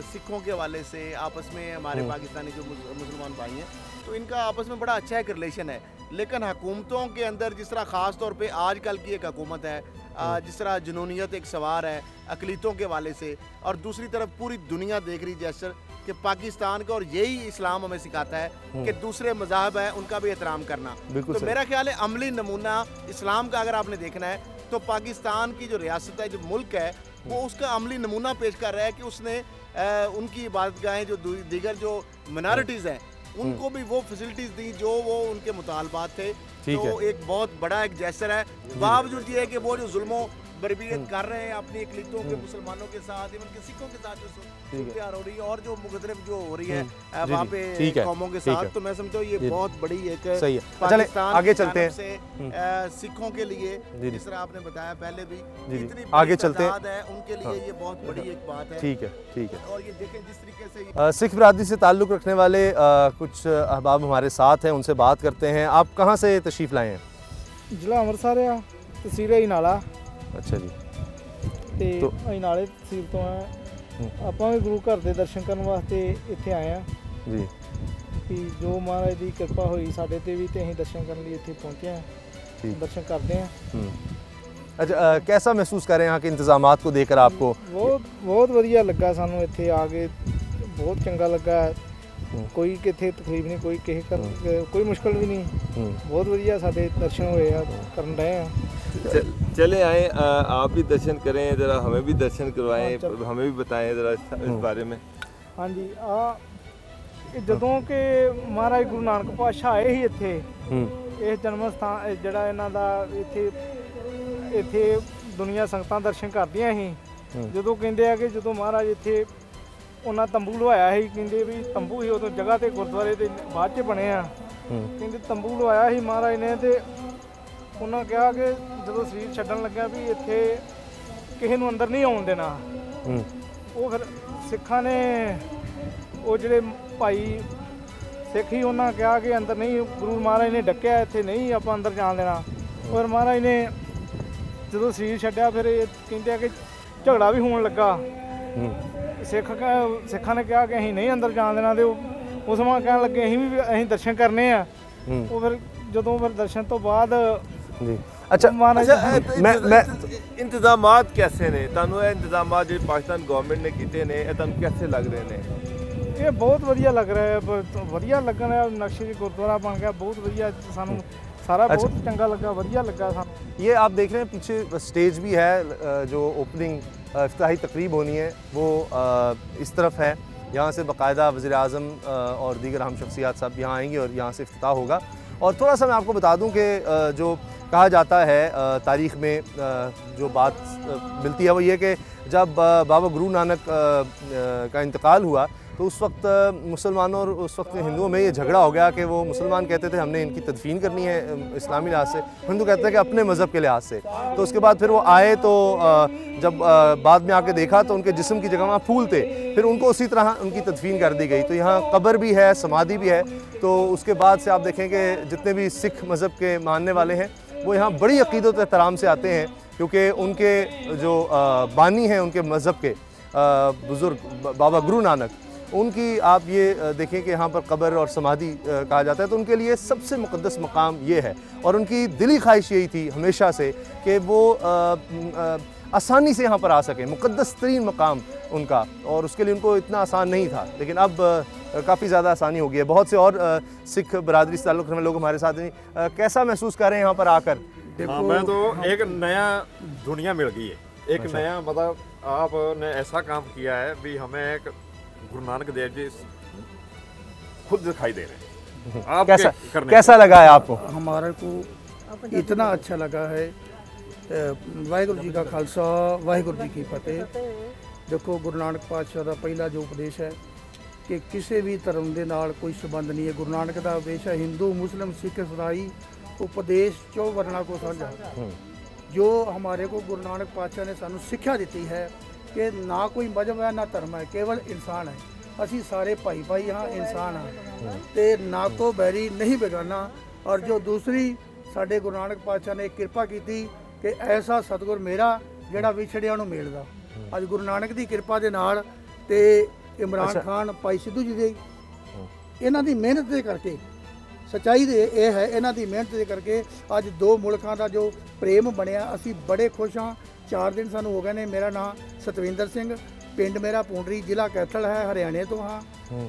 Speaker 4: सिखों के हवाले से आपस में हमारे पाकिस्तानी जो मुसलमान भाई हैं, तो इनका आपस में बड़ा अच्छा एक रिलेशन है। लेकिन हुकूमतों के अंदर जिस तरह ख़ास तौर पे आजकल की एक हुकूमत है, जिस तरह जुनूनियत एक सवार है अकलीतों के वाले से, और दूसरी तरफ पूरी दुनिया देख रही जैसे कि पाकिस्तान का, और यही इस्लाम हमें सिखाता है कि दूसरे मज़ाहब है उनका भी एहतराम करना। तो मेरा ख्याल है अमली नमूना इस्लाम का अगर आपने देखना है तो पाकिस्तान की जो रियासत है, जो मुल्क है, वो उसका अमली नमूना पेश कर रहा है कि उसने उनकी इबादतगाहें जो दीगर जो मिनॉरिटीज़ हैं उनको भी वो फैसिलिटीज़ दी जो वो उनके मुतालबात थे। तो एक बहुत बड़ा एक जैसर है, बावजूद ये है कि वो जो जुल्मों बर्बरियत कर रहे हैं अपनी अकलीतों के मुसलमानों के साथ, इवन के सिखों के साथ जो तैयार हो रही है, और जो मुकदरब जो हो रही है वहाँ पे कौमों के साथ, तो मैं समझता हूँ ये बहुत बड़ी एक पाकिस्तान
Speaker 3: आगे चलते हैं
Speaker 4: सिखों के लिए, जिस तरह आपने बताया पहले भी, इतनी
Speaker 3: आगे चलते हैं
Speaker 4: उनके लिए ये बहुत बड़ी एक बात है।
Speaker 3: ठीक है।
Speaker 4: और ये देखें जिस तरीके से
Speaker 3: सिख बरादरी से ताल्लुक़ रखने वाले कुछ अहबाब हमारे साथ हैं, उनसे बात करते हैं। आप कहाँ से तशरीफ़ लाए हैं?
Speaker 8: जिला अमृतसर आ, तहसील अजनाला।
Speaker 3: अच्छा जी।
Speaker 8: ਤੇ ਅਜਨਾਲੇ ਤਹਿਸੀਲ ਤੋਂ ਆ, ਆਪਾਂ ਵੀ ਗੁਰੂ ਘਰ ਦੇ ਦਰਸ਼ਨ ਕਰਨ ਵਾਸਤੇ ਇੱਥੇ ਆਏ ਆ
Speaker 3: ਜੀ।
Speaker 8: ਕਿ ਜੋ ਮਹਾਰਾਜ ਦੀ ਕਿਰਪਾ ਹੋਈ ਸਾਡੇ ਤੇ ਵੀ, ਤੇ ਅਸੀਂ ਦਰਸ਼ਨ ਕਰਨ ਲਈ ਇੱਥੇ ਪਹੁੰਚੇ ਆ, दर्शन करते हैं।
Speaker 3: अच्छा, कैसा महसूस कर रहे हैं यहाँ के इंतजामात को देखकर आपको?
Speaker 8: बहुत वधिया लगा सानू इत्थे आके, बहुत चंगा लगा। कोई किथे तकलीफ नहीं, कोई किसी कोई मुश्किल भी नहीं, बहुत वधिया साडे दर्शन होए आ, करन रहे हैं।
Speaker 5: चले आए, आप भी दर्शन करें, ज़रा हमें भी दर्शन करवाएं, हमें भी बताएं ज़रा इस बारे में।
Speaker 8: हाँ जी, ਜਦੋਂ ਕਿ ਮਹਾਰਾਜ ਗੁਰੂ ਨਾਨਕ ਪਾਤਸ਼ਾਹ ਆਏ ਸੀ ਇੱਥੇ, ਇਸ ਜਨਮ ਸਥਾਨ ਜਿਹੜਾ ਇਹਨਾਂ ਦਾ ਇੱਥੇ ਦੁਨੀਆ ਸੰਗਤਾਂ ਦਰਸ਼ਨ ਕਰਦੀਆਂ ਸੀ। ਜਦੋਂ ਕਹਿੰਦੇ ਆ ਕਿ ਜਦੋਂ ਮਹਾਰਾਜ ਇੱਥੇ ਉਹਨਾਂ ਤੰਬੂ ਲਵਾਇਆ ਸੀ, ਕਹਿੰਦੇ ਵੀ ਤੰਬੂ ਸੀ ਉਦੋਂ ਜਗ੍ਹਾ ਤੇ ਗੁਰਦੁਆਰੇ ਦੇ ਬਾਅਦ 'ਚ ਬਣੇ ਆ, ਕਹਿੰਦੇ ਤੰਬੂ ਲਵਾਇਆ ਸੀ ਮਹਾਰਾਜ ਨੇ, ਤੇ ਉਹਨਾਂ ਕਿਹਾ ਕਿ ਜਦੋਂ ਸਰੀਰ ਛੱਡਣ ਲੱਗਿਆ ਵੀ ਇੱਥੇ ਕਿਸੇ ਨੂੰ ਅੰਦਰ ਨਹੀਂ ਆਉਣ ਦੇਣਾ। ਉਹ ਫਿਰ ਸਿੱਖਾਂ ਨੇ, ਉਹ ਜਿਹੜੇ ਭਾਈ ਸਿੱਖ ਹੀ, ਉਹਨਾਂ ਕਿਹਾ ਕਿ ਅੰਦਰ ਨਹੀਂ, ਗੁਰੂ ਮਹਾਰਾਜ ਨੇ ਡੱਕਿਆ ਇੱਥੇ ਨਹੀਂ ਆਪਾਂ ਅੰਦਰ ਜਾਣ ਦੇਣਾ। ਔਰ ਮਹਾਰਾਜ ਨੇ ਜਦੋਂ ਸਰੀਰ ਛੱਡਿਆ ਫਿਰ ਇਹ ਕਹਿੰਦੇ ਆ ਕਿ ਝਗੜਾ ਵੀ ਹੋਣ ਲੱਗਾ। ਸਿੱਖਾਂ ਨੇ ਕਿਹਾ ਕਿ ਅਸੀਂ ਨਹੀਂ ਅੰਦਰ ਜਾਣ ਦੇਣਾ, ਤੇ ਉਸ ਸਮਾਂ ਕਹਿਣ ਲੱਗੇ ਅਸੀਂ ਦਰਸ਼ਨ ਕਰਨੇ ਆ। ਉਹ ਫਿਰ ਜਦੋਂ ਫਿਰ ਦਰਸ਼ਨ ਤੋਂ ਬਾਅਦ
Speaker 3: ਜੀ। अच्छा,
Speaker 5: इंतजामात कैसे ने ਤੁਹਾਨੂੰ ਇਹ ਇੰਤਜ਼ਾਮਾਤ ਜਿਹੜੇ ਪਾਕਿਸਤਾਨ ਗਵਰਨਮੈਂਟ ਨੇ ਕੀਤੇ ਨੇ, ਇਹ ਤੁਹਾਨੂੰ कैसे ਲੱਗ ਰਹੇ ਨੇ?
Speaker 8: ਇਹ ਬਹੁਤ ਵਧੀਆ ਲੱਗ ਰਿਹਾ ਹੈ, ਵਧੀਆ ਲੱਗਣ ਰਿਹਾ। ਨਕਸ਼ੇ 'ਚ ਗੁਰਦੁਆਰਾ ਬਣ ਗਿਆ, बहुत ਵਧੀਆ, ਸਾਨੂੰ सारा बहुत चंगा लगा, वधिया लगा सानू।
Speaker 3: ये आप देख रहे हैं पीछे स्टेज भी है, जो ओपनिंग इफ्तिताही तकरीब होनी है वो इस तरफ है। यहाँ से बाकायदा वज़ीर आज़म और दीगर अहम शख्सियात सब यहाँ आएंगी और यहाँ से इफ्तिताह होगा। और थोड़ा सा मैं आपको बता दूँ कि जो कहा जाता है तारीख़ में जो बात मिलती है वो ये कि जब बाबा गुरु नानक का इंतकाल हुआ तो उस वक्त मुसलमानों और उस वक्त हिंदुओं में ये झगड़ा हो गया कि वो मुसलमान कहते थे हमने इनकी तदफीन करनी है इस्लामी लिहाज से, हिंदू कहते हैं कि अपने मज़हब के लिहाज से। तो उसके बाद फिर वो आए तो जब बाद में आके देखा तो उनके जिस्म की जगह वहाँ फूल थे, फिर उनको उसी तरह उनकी तदफीन कर दी गई। तो यहाँ कब्र भी है, समाधि भी है। तो उसके बाद से आप देखें कि जितने भी सिख मज़हब के मानने वाले हैं वो यहाँ बड़ी अक़ीदत और एहतराम से आते हैं, क्योंकि उनके जो बानी हैं उनके मज़हब के बुज़ुर्ग बाबा गुरु नानक, उनकी आप ये देखें कि यहाँ पर कब्र और समाधि कहा जाता है। तो उनके लिए सबसे मुक़द्दस मकाम ये है और उनकी दिली ख्वाहिश यही थी हमेशा से कि वो आसानी से यहाँ पर आ सकें, मुक़द्दस तरीन मकाम उनका, और उसके लिए उनको इतना आसान नहीं था, लेकिन अब काफ़ी ज़्यादा आसानी हो गई है। बहुत से और सिख बरादरी से ताल्लुक़ रखने लोग हमारे साथ नहीं। कैसा महसूस कर रहे हैं यहाँ पर आकर?
Speaker 9: हाँ, मैं तो एक नया दुनिया मिल गई है, एक नया मतलब आपने ऐसा काम किया है भी हमें एक गुरु नानक देव जी खुद दिखाई दे रहे हैं। आप
Speaker 3: कैसा लगा है आपको?
Speaker 7: हमारे को इतना अच्छा लगा है। वाहिगुरु जी का खालसा वाहिगुरु जी की फतेह। देखो गुरु नानक पातशाह का पहला जो उपदेश है कि किसी भी धर्म के नाल कोई संबंध नहीं है। गुरु नानक का उपदेश है हिंदू मुस्लिम सिख ईसाई उपदेश चौ वर्णा को साझा। जो हमारे को गुरु नानक पातशाह ने सानू शिक्षा दी है कि ना कोई मजहब है ना धर्म है, केवल इंसान है। असी सारे भाई भाई हाँ इंसान हाँ ते ना को बैरी नहीं बेगाना। और जो दूसरी साडे गुरु नानक पातशाह ने कृपा की थी कि ऐसा सतगुर मेरा ਜਿਹੜਾ ਵਿਛੜਿਆਂ ਨੂੰ ਮਿਲਦਾ। ਅੱਜ ਗੁਰੂ ਨਾਨਕ ਦੀ ਕਿਰਪਾ ਦੇ ਨਾਲ ਤੇ ਇਮਰਾਨ ਖਾਨ ਭਾਈ ਸਿੱਧੂ ਜੀ ਦੇ ਇਹਨਾਂ ਦੀ ਮਿਹਨਤ ਦੇ ਕਰਕੇ ਸੱਚਾਈ ਦੇ ਇਹ ਹੈ, ਇਹਨਾਂ ਦੀ ਮਿਹਨਤ ਦੇ ਕਰਕੇ ਅੱਜ ਦੋ ਮੁਲਕਾਂ ਦਾ ਜੋ ਪ੍ਰੇਮ ਬਣਿਆ ਅਸੀਂ ਬੜੇ ਖੁਸ਼ ਹਾਂ। 4 ਦਿਨ ਸਾਨੂੰ ਹੋ ਗਏ ਨੇ। ਮੇਰਾ ਨਾਮ ਸਤਵਿੰਦਰ ਸਿੰਘ, ਪਿੰਡ ਮੇਰਾ ਪੂੰਡਰੀ, ਜ਼ਿਲ੍ਹਾ ਕੈਥਲ ਹੈ, ਹਰਿਆਣੇ ਤੋਂ ਹਾਂ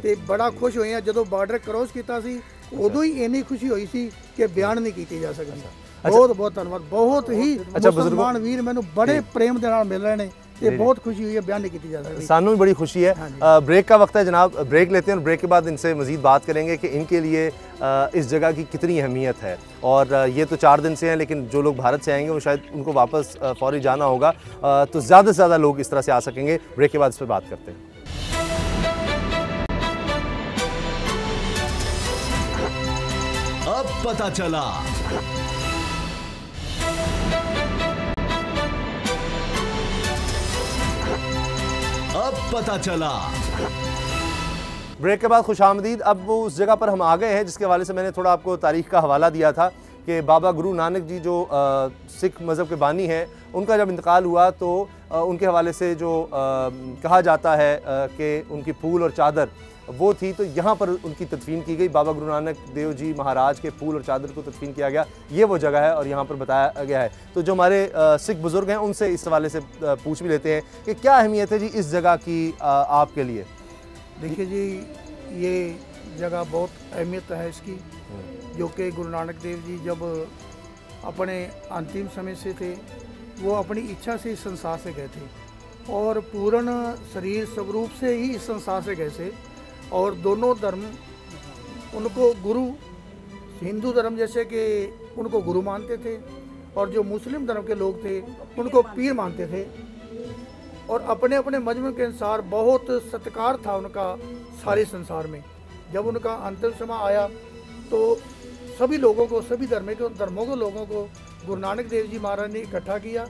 Speaker 7: ਤੇ ਬੜਾ ਖੁਸ਼ ਹੋਏ ਹਾਂ। ਜਦੋਂ ਬਾਰਡਰ ਕ੍ਰੋਸ ਕੀਤਾ ਸੀ ਉਦੋਂ ਹੀ ਇੰਨੀ ਖੁਸ਼ੀ ਹੋਈ ਸੀ ਕਿ ਬਿਆਨ ਨਹੀਂ ਕੀਤੀ ਜਾ ਸਕਦੀ। बहुत बहुत धन्यवाद। बहुत ही मुसलमान वीर मैंने बड़े प्रेम के नाल मिल रहे हैं ते बहुत खुशी हुई है, बयान नहीं की जा सकती।
Speaker 3: सानू भी बड़ी खुशी है। ब्रेक का वक्त है जनाब, ब्रेक लेते हैं और ब्रेक के बाद इनसे मजीद बात करेंगे कि इनके लिए इस जगह की कितनी अहमियत है। और ये तो 4 दिन से हैं, लेकिन जो लोग भारत से आएंगे वो शायद उनको वापस फौरी जाना होगा, तो ज़्यादा से ज़्यादा लोग इस तरह से आ सकेंगे। ब्रेक के बाद इस पर बात करते हैं।
Speaker 10: अब पता चला
Speaker 3: ब्रेक के बाद खुशामदीद। अब वो उस जगह पर हम आ गए हैं जिसके हवाले से मैंने थोड़ा आपको तारीख़ का हवाला दिया था कि बाबा गुरु नानक जी जो सिख मज़हब के बानी हैं, उनका जब इंतकाल हुआ तो उनके हवाले से जो कहा जाता है कि उनकी फूल और चादर वो थी, तो यहाँ पर उनकी तदफीन की गई। बाबा गुरु नानक देव जी महाराज के फूल और चादर को तदफीन किया गया। ये वो जगह है और यहाँ पर बताया गया है। तो जो हमारे सिख बुज़ुर्ग हैं उनसे इस हवाले से पूछ भी लेते हैं कि क्या अहमियत है जी इस जगह की आपके लिए।
Speaker 7: देखिए जी, ये जगह बहुत अहमियत है इसकी, जो कि गुरु नानक देव जी जब अपने अंतिम समय से थे वो अपनी इच्छा से इस संसार से गए थे और पूर्ण शरीर स्वरूप से ही इस संसार से गए थे। और दोनों धर्म उनको गुरु, हिंदू धर्म जैसे कि उनको गुरु मानते थे और जो मुस्लिम धर्म के लोग थे उनको पीर मानते थे। और अपने अपने मजहब के अनुसार बहुत सत्कार था उनका सारे संसार में। जब उनका अंतिम समय आया तो सभी लोगों को, सभी धर्मों के लोगों को गुरु नानक देव जी महाराज ने इकट्ठा किया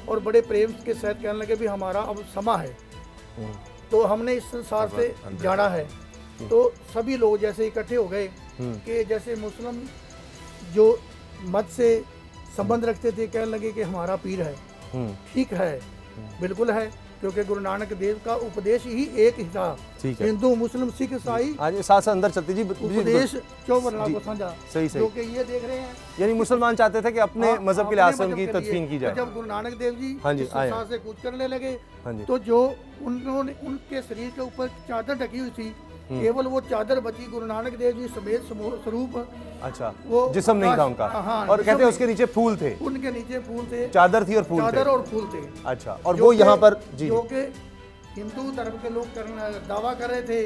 Speaker 7: और बड़े प्रेम के साथ कहने लगे भी हमारा अब समा है, तो हमने इस संसार से जाना है। तो सभी लोग जैसे इकट्ठे हो गए कि जैसे मुस्लिम जो मत से संबंध रखते थे कहने लगे कि हमारा पीर है। ठीक है, बिल्कुल है, क्योंकि गुरु नानक देव का उपदेश ही एक ही था। हिंदू मुस्लिम सिख ईसाई
Speaker 3: आज साथ अंदर चलती जी
Speaker 7: उपदेश चौवर्णा को साझा।
Speaker 3: सही
Speaker 7: जो कि ये देख रहे हैं,
Speaker 3: यानी मुसलमान चाहते थे कि अपने मजहब के लिहाज से उनकी तदफीन की जाए।
Speaker 7: जब गुरु नानक देव जी
Speaker 3: इस
Speaker 7: संसार से कूच करने लगे तो जो उन्होंने उनके शरीर के ऊपर चादर ढकी हुई थी, केवल वो चादर बची। गुरु नानक देव जी समेत स्वरूप,
Speaker 3: अच्छा, वो जिस्म नहीं था उनका।
Speaker 7: हाँ,
Speaker 3: और कहते हैं उसके नीचे फूल थे,
Speaker 7: उनके नीचे फूल थे,
Speaker 3: चादर थी और फूल
Speaker 7: चादर और फूल थे।
Speaker 3: अच्छा, और वो यहाँ पर
Speaker 7: जो कि हिंदू धर्म के लोग दावा कर रहे थे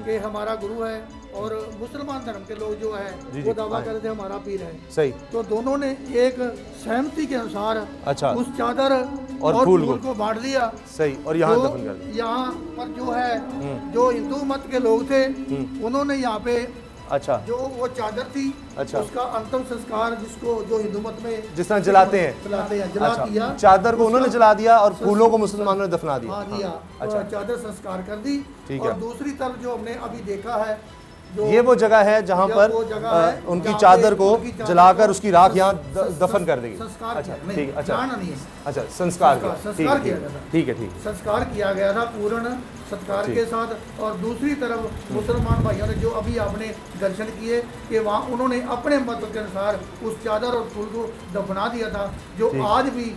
Speaker 7: कि हमारा गुरु है, और मुसलमान धर्म के लोग जो है वो दावा कर रहे थे हमारा पीर है।
Speaker 3: सही।
Speaker 7: तो दोनों ने एक सहमति के अनुसार
Speaker 3: अच्छा
Speaker 7: उस चादर और फूल को बांट दिया।
Speaker 3: सही। और यहाँ दफन कर दिया।
Speaker 7: यहाँ पर जो है जो हिंदू मत के लोग थे उन्होंने यहाँ पे
Speaker 3: अच्छा
Speaker 7: जो वो चादर थी
Speaker 3: अच्छा
Speaker 7: उसका अंतिम संस्कार जिसको जो हिंदू मत में
Speaker 3: जिस तरह जलाते हैं
Speaker 7: जला
Speaker 3: अच्छा।
Speaker 7: दिया।
Speaker 3: चादर को उन्होंने जला दिया और फूलों को मुसलमानों ने दफना दिया।
Speaker 7: हाँ दिया। अच्छा। चादर संस्कार कर दी। और दूसरी तरफ जो हमने अभी देखा है
Speaker 3: ये वो जगह है जहाँ पर उनकी चादर को जलाकर उसकी राख यहाँ दफन कर देगी। अच्छा ठीक है। अच्छा अच्छा संस्कार ठीक है
Speaker 7: संस्कार किया गया था पूर्ण सत्कार के साथ। और दूसरी तरफ मुसलमान भाइयों ने जो अभी आपने दर्शन किए कि वहाँ उन्होंने अपने मत के अनुसार उस चादर और फूल को दफना दिया था, जो आज भी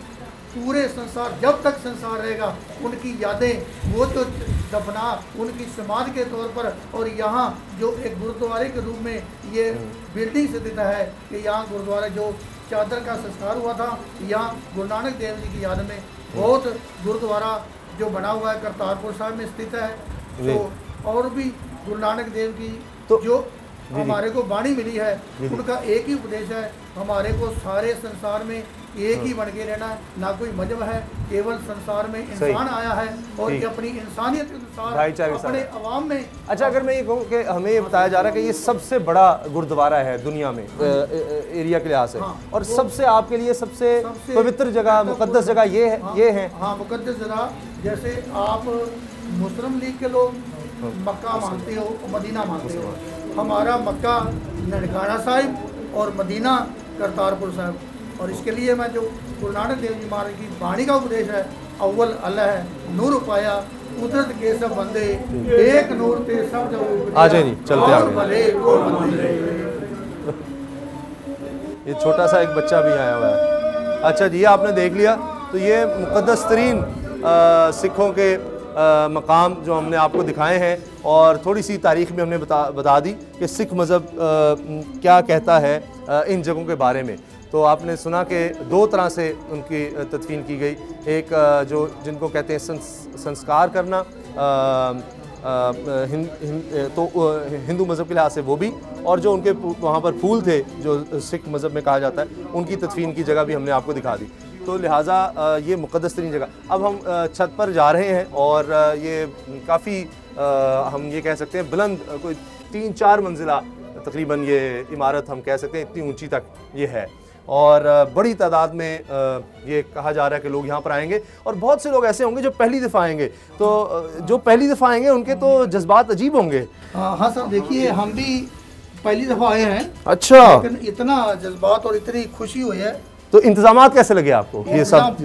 Speaker 7: पूरे संसार जब तक संसार रहेगा उनकी यादें वो तो दफना उनकी समाधि के तौर पर। और यहाँ जो एक गुरुद्वारे के रूप में ये बिल्डिंग स्थित है कि यहाँ गुरुद्वारा जो चादर का संस्कार हुआ था, यहाँ गुरु नानक देव जी की याद में बहुत गुरुद्वारा जो बना हुआ है करतारपुर साहिब में स्थित है। तो और भी गुरु नानक देव की तो जो हमारे को वाणी मिली है उनका एक ही उपदेश है, हमारे को सारे संसार में एक ही बन के रहना है, ना कोई मजहब है, केवल संसार में इंसान आया है और ये अपनी इंसानियत के अनुसार अपने अवाम में।
Speaker 3: अच्छा अगर मैं ये कहूँ कि हमें ये बताया जा रहा है कि ये सबसे बड़ा गुरुद्वारा है दुनिया में एरिया के लिहाज से, और सबसे आपके लिए सबसे पवित्र जगह मुकद्दस जगह ये है।
Speaker 7: हाँ मुकद्दस जगह, जैसे आप मुस्लिम लीग के लोग मक्का मानते हो, मदीना मानते हो, हमारा मक्का ननकाना साहिब और मदीना करतारपुर साहिब। और इसके लिए मैं जो गुरु नानक देव जी महाराज की वाणी का उपदेश है, अव्वल अल्लाह है नूर पाया कुदरत के सब बंदे एक नूर ते सब जब
Speaker 3: आ जाए नहीं चलते आगे। ये छोटा सा एक बच्चा भी आया हुआ है। अच्छा जी, ये आपने देख लिया। तो ये मुक़द्दस तरीन सिखों के मकाम जो हमने आपको दिखाए हैं, और थोड़ी सी तारीख़ में हमने बता दी कि सिख मज़हब क्या कहता है इन जगहों के बारे में। तो आपने सुना कि दो तरह से उनकी तदफीन की गई, एक जो जिनको कहते हैं संस्कार करना तो हिंदू मज़हब के लिहाज से वो भी, और जो उनके वहाँ पर फूल थे जो सिख मज़हब में कहा जाता है उनकी तदफीन की जगह भी हमने आपको दिखा दी। तो लिहाजा ये मुक़द्दस तरीन जगह। अब हम छत पर जा रहे हैं और ये काफ़ी हम ये कह सकते हैं बुलंद, कोई 3-4 मंजिला तकरीबन ये इमारत हम कह सकते हैं, इतनी ऊंची तक ये है। और बड़ी तादाद में ये कहा जा रहा है कि लोग यहाँ पर आएंगे, और बहुत से लोग ऐसे होंगे जो पहली दफ़ा आएंगे। तो जो पहली दफ़ा आएंगे उनके तो जज्बात अजीब होंगे।
Speaker 7: हाँ सर, देखिए हम भी पहली दफ़ा आए हैं।
Speaker 3: अच्छा।
Speaker 7: लेकिन इतना जज्बात और इतनी खुशी हुई है।
Speaker 3: तो इंतजामात कैसे लगे आपको? ये सब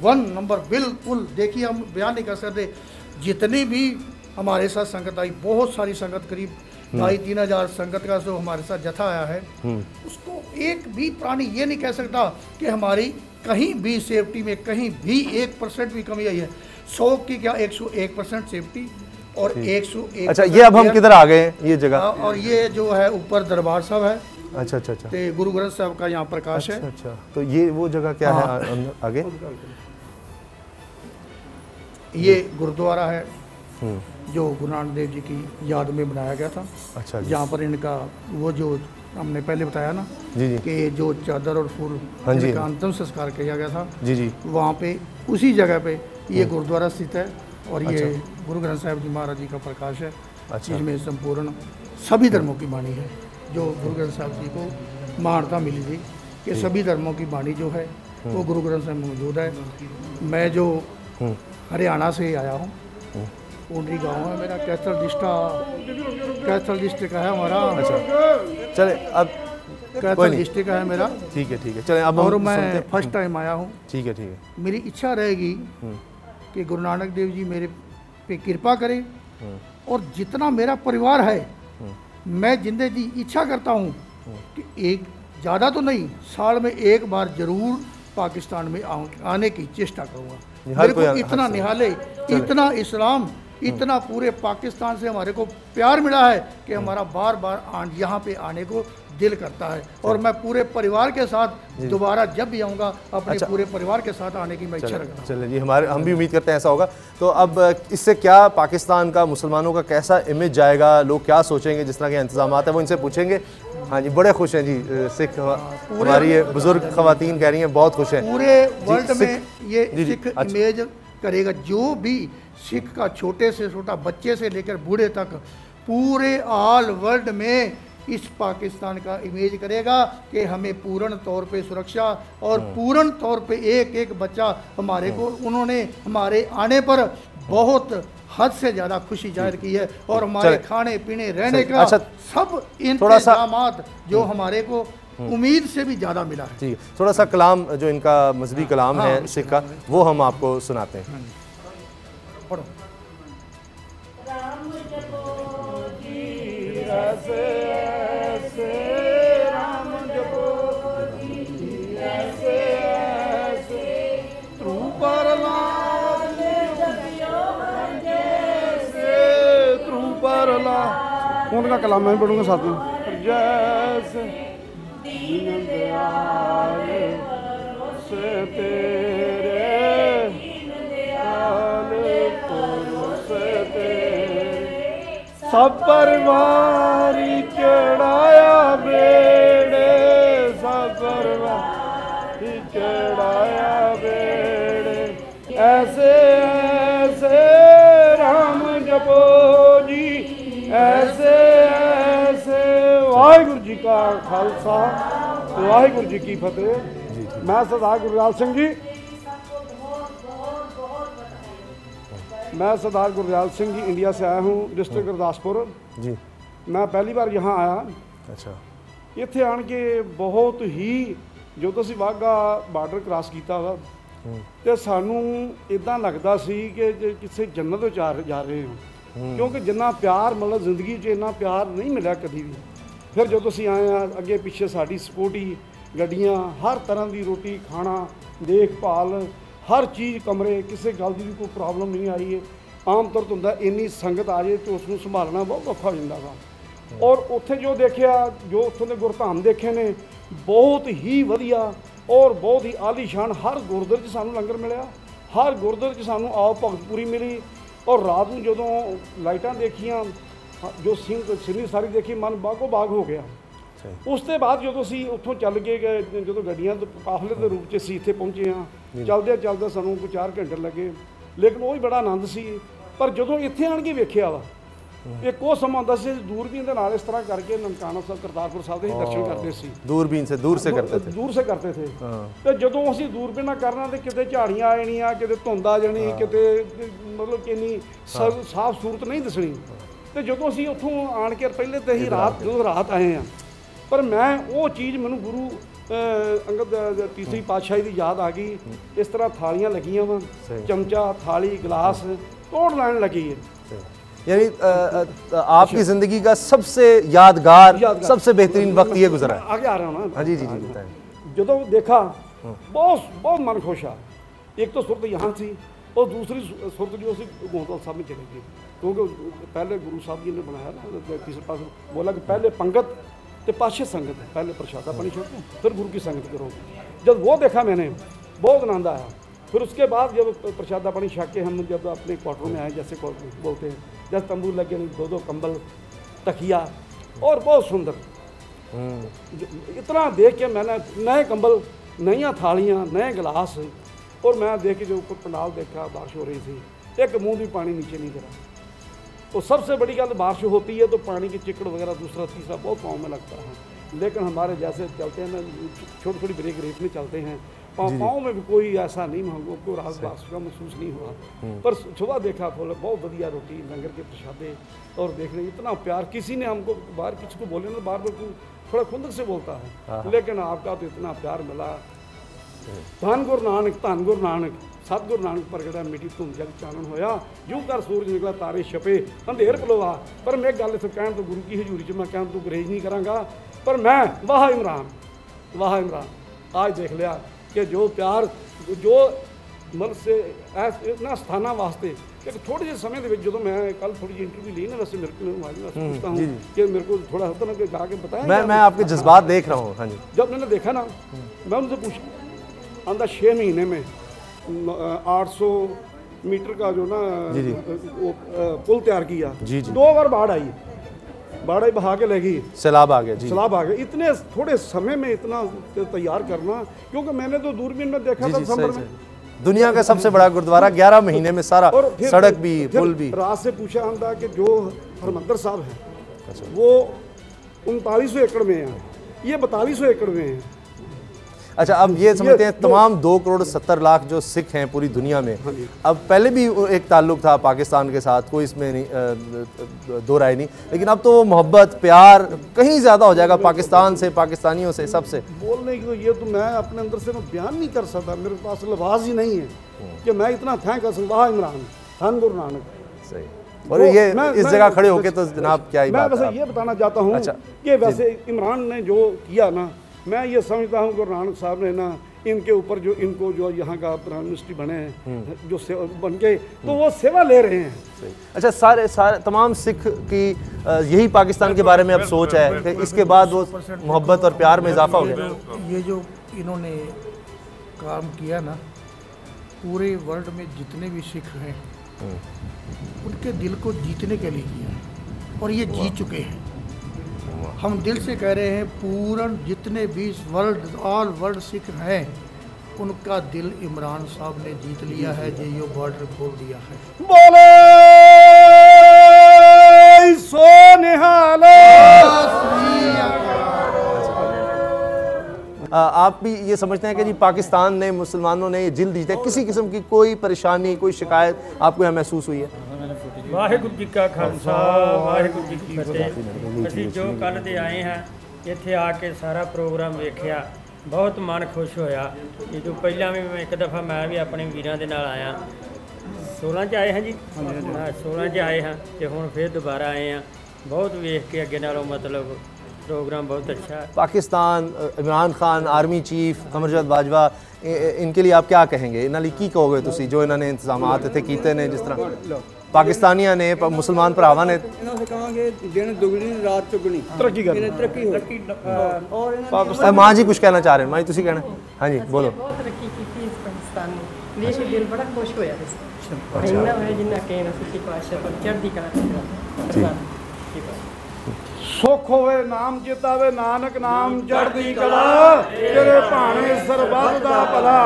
Speaker 7: वन नंबर बिल्कुल, देखिए हम बयान नहीं कर सकते। जितनी भी हमारे साथ संगत आई, बहुत सारी संगत, करीब 2,500-3,000 संगत का जो हमारे साथ जथा आया है, उसको एक भी प्राणी ये नहीं कह सकता कि हमारी कहीं भी सेफ्टी में कहीं भी 1% भी कमी आई है। 100 की क्या 101% सेफ्टी और 101।
Speaker 3: अच्छा, ये अब हम किधर आ गए हैं? ये जगह
Speaker 7: और ये जो है ऊपर दरबार साहब है।
Speaker 3: अच्छा अच्छा अच्छा।
Speaker 7: तो गुरु ग्रंथ साहब का यहाँ प्रकाश है।
Speaker 3: अच्छा, तो ये वो जगह क्या है आगे?
Speaker 7: ये गुरुद्वारा है जो गुरु नानक देव जी की याद में बनाया गया था।
Speaker 3: अच्छा।
Speaker 7: जहाँ पर इनका वो जो हमने पहले बताया ना
Speaker 3: जी जी
Speaker 7: कि जो चादर और फूल का अंतिम संस्कार किया गया था,
Speaker 3: जी जी,
Speaker 7: वहाँ पे उसी जगह पे ये गुरुद्वारा स्थित है। और ये गुरु ग्रंथ साहिब जी महाराज जी का प्रकाश है।
Speaker 3: अच्छा।
Speaker 7: इसमें संपूर्ण सभी धर्मों की वाणी है, जो गुरु ग्रंथ साहिब जी को महानता मिली थी कि सभी धर्मों की वाणी जो है वो गुरु ग्रंथ साहिब में मौजूद है। मैं जो हरियाणा से आया हूँ, ऊंडरी गांव है मेरा, कैथल डिस्ट्रिक्ट का है हमारा।
Speaker 3: अच्छा, चले अब
Speaker 7: कैथल डिस्ट्रिक्ट का है मेरा।
Speaker 3: ठीक है चले अब।
Speaker 7: और मैं फर्स्ट टाइम आया हूँ।
Speaker 3: ठीक है।
Speaker 7: मेरी इच्छा रहेगी कि गुरु नानक देव जी मेरे पे कृपा करें, और जितना मेरा परिवार है, मैं जिंदगी इच्छा करता हूँ कि एक ज़्यादा तो नहीं, साल में एक बार जरूर पाकिस्तान में आने की चेष्टा करूँगा। मेरे को इतना निहाले, इतना इस्लाम इतना पूरे पाकिस्तान से हमारे को प्यार मिला है कि हमारा बार बार यहाँ पे आने को दिल करता है। और मैं पूरे परिवार के साथ दोबारा जब भी आऊँगा अपने पूरे परिवार के साथ आने की मैं इच्छा रखता हूँ।
Speaker 3: चलिए जी, हम भी उम्मीद करते हैं ऐसा होगा। तो अब इससे क्या पाकिस्तान का, मुसलमानों का कैसा इमेज जाएगा, लोग क्या सोचेंगे, जिस तरह के इंतजाम है वो इनसे पूछेंगे। हाँ जी, बड़े खुश हैं जी सिख, हमारी ये बुजुर्ग खवातीन कह रही हैं बहुत खुश हैं।
Speaker 7: पूरे वर्ल्ड में ये सिख इमेज करेगा, जो भी सिख का छोटे से छोटा बच्चे से लेकर बूढ़े तक पूरे ऑल वर्ल्ड में इस पाकिस्तान का इमेज करेगा कि हमें पूर्ण तौर पे सुरक्षा और पूर्ण तौर पे एक एक बच्चा हमारे को, उन्होंने हमारे आने पर बहुत हद से ज़्यादा खुशी जाहिर की है। और हमारे खाने पीने रहने का सब इंतजामात जो हमारे को उम्मीद से भी ज़्यादा मिला है।
Speaker 3: ठीक है, थोड़ा सा कलाम जो इनका मजहबी कलाम है सिख का, वो हम आपको सुनाते हैं।
Speaker 7: पढ़ो।
Speaker 8: उनका कलाम मैं पढ़ूंगा साथ में। जैसे दीन दयाल से तेरे से तेरे सब परवारी चढ़ाया बेड़े, सब परवारी चढ़ाया बेड़े, ऐसे ऐसे राम जपो जी, ऐसे ऐसे। वाहिगुरु जी का खालसा, वाहिगुरु जी की फतेह। मैं सरदार गुरदयाल सिंह जी, मैं सरदार गुरदयाल सिंह जी इंडिया से आया हूँ, डिस्ट्रिक्ट गुरदासपुर
Speaker 3: जी।
Speaker 8: मैं पहली बार यहाँ आया।
Speaker 3: अच्छा।
Speaker 8: ਇੱਥੇ ਆਣ ਕੇ बहुत ही ਜਦੋਂ ਅਸੀਂ ਵਾਘਾ ਬਾਰਡਰ ਕ੍ਰਾਸ ਕੀਤਾ ਵਾ ਤੇ ਸਾਨੂੰ ਇਦਾਂ ਲੱਗਦਾ ਸੀ ਕਿ ਕਿਸੇ ਜੰਨਤ ਵਿੱਚ ਜਾ ਰਹੇ ਹਾਂ, ਕਿਉਂਕਿ ਜਿੰਨਾ ਪਿਆਰ ਮਤਲਬ ਜ਼ਿੰਦਗੀ 'ਚ ਇੰਨਾ ਪਿਆਰ ਨਹੀਂ ਮਿਲਿਆ ਕਦੀ ਵੀ। ਫਿਰ ਜਦੋਂ ਅਸੀਂ ਆਏ ਆ ਅੱਗੇ ਪਿੱਛੇ ਸਾਡੀ ਸਿਕਿਉਰਟੀ, ਗੱਡੀਆਂ, ਹਰ ਤਰ੍ਹਾਂ ਦੀ ਰੋਟੀ ਖਾਣਾ, ਦੇਖਭਾਲ, ਹਰ ਚੀਜ਼, ਕਮਰੇ, ਕਿਸੇ ਗੱਲ ਦੀ ਵੀ ਕੋਈ ਪ੍ਰੋਬਲਮ ਨਹੀਂ ਆਈ ਹੈ। ਆਮ ਤੌਰ 'ਤੇ ਹੁੰਦਾ ਇੰਨੀ ਸੰਗਤ ਆ ਜੇ ਤੇ ਉਸ ਨੂੰ ਸੰਭਾਲਣਾ ਬਹੁਤ ਔਖਾ ਹੋ ਜਾਂਦਾ ਵਾ। ਔਰ ਉੱਥੇ ਜੋ ਦੇਖਿਆ, ਜੋ ਉੱਥੋਂ ਦੇ ਗੁਰਧਾਮ ਦੇਖੇ ਨੇ, ਬਹੁਤ ਹੀ ਵਧੀਆ ਔਰ ਬਹੁਤ ਹੀ ਆਲੀਸ਼ਾਨ। ਹਰ ਗੁਰਦੁਆਰੇ 'ਚ ਸਾਨੂੰ ਲੰਗਰ ਮਿਲਿਆ, ਹਰ ਗੁਰਦੁਆਰੇ 'ਚ ਸਾਨੂੰ ਆਓ ਭਗਤ ਪੂਰੀ ਮਿਲੀ। ਔਰ ਰਾਤ ਨੂੰ ਜਦੋਂ ਲਾਈਟਾਂ ਦੇਖੀਆਂ, ਜੋ ਸੀਨਰੀ ਸਾਰੀ ਦੇਖੀ, ਮਨ ਬਾਗੋ ਬਾਗ ਹੋ ਗਿਆ। ਉਸ ਤੋਂ ਬਾਅਦ ਜਦੋਂ ਅਸੀਂ ਉੱਥੋਂ ਚੱਲ ਕੇ ਗਏ, ਜਦੋਂ ਗੱਡੀਆਂ ਕਾਫਲੇ ਦੇ ਰੂਪ 'ਚ ਅਸੀਂ ਇੱਥੇ ਪਹੁੰਚੇ ਹਾਂ, ਚੱਲਦੇ ਸਾਨੂੰ ਕੋਈ 4 ਘੰਟੇ ਲੱਗੇ, ਲੇਕਿਨ ਉਹ ਵੀ ਬੜਾ ਆਨੰਦ ਸੀ। ਪਰ ਜਦੋਂ ਇੱਥੇ ਆਣ ਕੇ ਵੇਖਿਆ ਵਾ, एक वो समा ਹੁੰਦਾ ਸੀ दूरबीन ਦੇ ਨਾਲ ਇਸ ਤਰ੍ਹਾਂ ਕਰਕੇ ਨਨਕਾਣਾ ਸਾਹਿਬ, ਕਰਤਾਰਪੁਰ ਸਾਹਿਬ ਦੇ ਦਰਸ਼ਨ ਕਰਦੇ ਸੀ।
Speaker 3: दूरबीन से दूर से करते थे,
Speaker 8: दूर से करते थे। ਤੇ ਜਦੋਂ ਅਸੀਂ ਦੂਰਬੀਨ ਨਾਲ ਕਰਨਾ ਤੇ ਕਿਤੇ ਝਾੜੀਆਂ ਆ ਜਾਣੀਆਂ, ਕਿਤੇ ਧੁੰਦ ਆ ਜਾਣੀ, ਕਿਤੇ ਮਤਲਬ ਕਿ ਇੰਨੀ ਸਾਫ਼ ਸੂਰਤ ਨਹੀਂ ਦਿਸਣੀ। ਤੇ ਜਦੋਂ ਅਸੀਂ ਉੱਥੋਂ ਆਣ ਕੇ ਪਹਿਲੇ ਤੇ ਹੀ ਜਦੋਂ ਰਾਤ ਆਏ ਆ, ਪਰ ਮੈਂ ਉਹ ਚੀਜ਼ ਮੈਨੂੰ ਗੁਰੂ ਅੰਗਦ ਤੀਸਰੀ ਪਾਤਸ਼ਾਹੀ ਦੀ ਯਾਦ ਆ ਗਈ। ਇਸ ਤਰ੍ਹਾਂ ਥਾਲੀਆਂ ਲੱਗੀਆਂ ਵਾ, ਚਮਚਾ, थाली, गिलास तोड़ लाने लगी है।
Speaker 3: यानी आपकी जिंदगी का सबसे यादगार सबसे बेहतरीन वक्त ये गुजरा है।
Speaker 8: आगे आ रहा हूँ ना।
Speaker 3: हाँ जी जी जी बताएं।
Speaker 8: जो देखा बहुत मन खुश आ। एक तो सुरत यहाँ थी और दूसरी सुरत जो गोंदवाल साहब में चली गई, क्योंकि पहले गुरु साहब जी ने बनाया ना, तीसरे पास बोला कि पहले पंगत तो पाछे संगत, पहले प्रसादा पानी छोड़ो फिर गुरु की संगत करो। जब वो देखा मैंने, बहुत आनंद आया। फिर उसके बाद जब प्रसादा पानी छक के हम जब अपने क्वार्टरों में आए, जैसे बोलते हैं, जब तंबू लगे, 2-2 कंबल, तकिया, और बहुत सुंदर। इतना देख के मैंने नए कंबल, नई थालियाँ, नए गिलास, और मैं देख के जो ऊपर पंडाल देखा, बारिश हो रही थी, एक मुँह भी पानी नीचे नहीं गिरा। तो सबसे बड़ी गल, बारिश होती है तो पानी की चिकड़ वगैरह दूसरा तीसरा बहुत पाँव में लगता है, लेकिन हमारे जैसे चलते हैं ना, छोटी छोटी ब्रेक रेत में चलते हैं, पाँव में भी कोई ऐसा नहीं, हमको रात बारिश का महसूस नहीं हुआ। पर सुबह देखा, बोले बहुत बढ़िया रोटी, लंगर के प्रसादे, और देखने इतना प्यार। किसी ने हमको बाहर किसी को बोले ना, बार बार थोड़ा खुंदक से बोलता है, लेकिन आपका तो इतना प्यार मिला। धन गुरु नानक, धन गुरु नानक, सतगुरु नानक प्रगटा मिट्टी धुंध जग चानन होया, यूं कर सूरज निकला तारे छपे, अंधेर पलोवा। पर मैं गल इत्थे कहण तो गुरु की हजूरी च मैं कहण तो गुरेज नहीं करांगा, पर मैं वाह इमरान आज देख लिया कि जो प्यार, जो मतलब से इतना स्थाना वास्ते
Speaker 10: एक थोड़े जे समय ਦੇ ਵਿੱਚ ਜਦੋਂ मैं कल थोड़ी जी इंटरव्यू ली ना वैसे मेरे को पूछता हूँ कि मेरे को थोड़ा होता ना कि गा के बताया
Speaker 3: मैं आपके जज्बात देख रहा हूँ। हाँ जी,
Speaker 10: जब मैंने देखा ना मैं उनसे पूछा आंदा 6 महीने में 800 मीटर का जो ना वो पुल तैयार किया, 2 बार बाढ़ आई, बाढ़ आई बहा के ले गई,
Speaker 3: सैलाब आ गया जी,
Speaker 10: सैलाब आ गया। इतने थोड़े समय में इतना तैयार करना, क्योंकि मैंने तो दूरबीन में देखा था दिसंबर में
Speaker 3: दुनिया का सबसे बड़ा गुरुद्वारा 11 महीने में सारा सड़क भी पुल भी।
Speaker 10: रात से पूछा आंदा कि जो हरमंदर साहब है वो 3900 एकड़ में है, ये 4200 एकड़ में है।
Speaker 3: अच्छा, अब ये समझते हैं तमाम 2 करोड़ 70 लाख जो सिख हैं पूरी दुनिया में, अब पहले भी एक ताल्लुक था पाकिस्तान के साथ, कोई इसमें नहीं दो राय नहीं, लेकिन अब तो वो मोहब्बत प्यार कहीं ज़्यादा हो जाएगा पाकिस्तान से, पाकिस्तानियों से, सबसे।
Speaker 10: बोलने की तो ये तो मैं अपने अंदर से मैं बयान नहीं कर सकता, मेरे पास लफ्ज़ ही नहीं है कि मैं इतना थैंक वाह इमरान खान गुरु नानक।
Speaker 3: सही, और ये इस जगह खड़े होके तो जनाब क्या ही बात है।
Speaker 10: मैं वैसे ये बताना चाहता हूँ कि वैसे इमरान ने जो किया ना, मैं ये समझता हूँ गुरु नानक साहब ने ना इनके ऊपर जो इनको जो यहाँ का प्राइम मिनिस्टर बने हैं जो सेवा बन के, तो वो सेवा ले रहे हैं।
Speaker 3: अच्छा, सारे तमाम सिख की यही पाकिस्तान के बारे में अब सोच है कि इसके बाद वो मोहब्बत और प्यार में इजाफा हो गया।
Speaker 7: ये जो इन्होंने काम किया ना, पूरे वर्ल्ड में जितने भी सिख हैं उनके दिल को जीतने के लिए किया, और ये जीत चुके हैं। हम दिल से कह रहे हैं पूर्ण जितने भी ऑल वर्ल्ड सिख हैं उनका दिल इमरान साहब ने जीत लिया है, ये बॉर्डर खोल दिया है।
Speaker 10: बोले सो निहाल।
Speaker 3: आप भी ये समझते हैं कि जी पाकिस्तान ने, मुसलमानों ने ये जिल जीते, किसी किस्म की कोई परेशानी, कोई शिकायत आपको यहाँ महसूस हुई है?
Speaker 11: वाहिगुरू जी का खालसा वाहिगुरू जी की फतेह। असी जो कल दे आए हैं इत्थे आके सारा प्रोग्राम वेख्या, बहुत मन खुश होया। ये जो पहला भी मैं एक दफ़ा मैं भी अपने वीरां दे नाल आया, 16 च आए हैं जी, हाँ 16 च आए हैं तो हुण फिर दोबारा आए हैं। बहुत वेख के अगे नालों मतलब प्रोग्राम बहुत अच्छा है।
Speaker 3: पाकिस्तान, इमरान खान, आर्मी चीफ कमरजाद बाजवा, इनके लिए आप क्या कहेंगे? इन्हां लई की कहोगे तुसी जो इन्होंने इंतजामात इत्थे कीते ने, जिस तरह पाकिस्तानियां ने, मुसलमान भरावां ने
Speaker 12: दिन दुगनी रात चुगनी
Speaker 10: तरक्की
Speaker 3: पाकिस्तान। मां जी कुछ कहना चाह रहे हैं? मां जी तुसी कहना? हाँ जी बोलो।
Speaker 13: बहुत तरक्की की इस पाकिस्तान ने, देश दिल बड़ा खुश होया इन्ना होया जिन्ना कहना सच्ची पातशाह पर चढ़दी कला।
Speaker 10: सुख होवे नाम चितावे नानक नाम चढ़दी कला, तेरे भाने सरबत दा भला।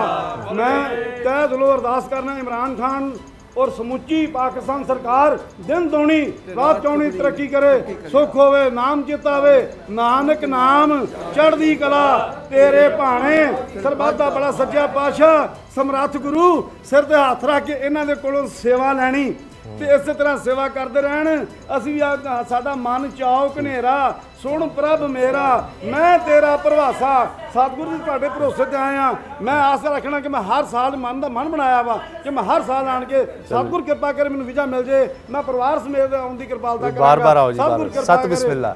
Speaker 10: मैं तहे दिलों अरदास करना इमरान खान और समुची पाकिस्तान सरकार दिन दूनी रात चौनी तरक्की करे। सुख होवे नाम चितावे नानक नाम चढ़दी कला, तेरे भाने सरबत दा भला। सच्चा पातशाह समर्थ गुरु सिर ते हत्थ रख के इन्हां दे कोलों सेवा लैनी ते इस तरह सेवा करते रहन। असीं साडा मन चाओ कनेरा सुन प्रभ मेरा, मैं तेरा प्रभासा। सतगुरु जी तुहाडे भरोसे ते आया, मैं आस रखना कि मैं हर साल मन दा मन बनाया वा कि मैं हर साल आन के सतगुरु कृपा करे मैनूं वीजा मिल जाए, मैं परिवार समेत आउण दी कृपालता करांगा। सतगुरु कृपा करे।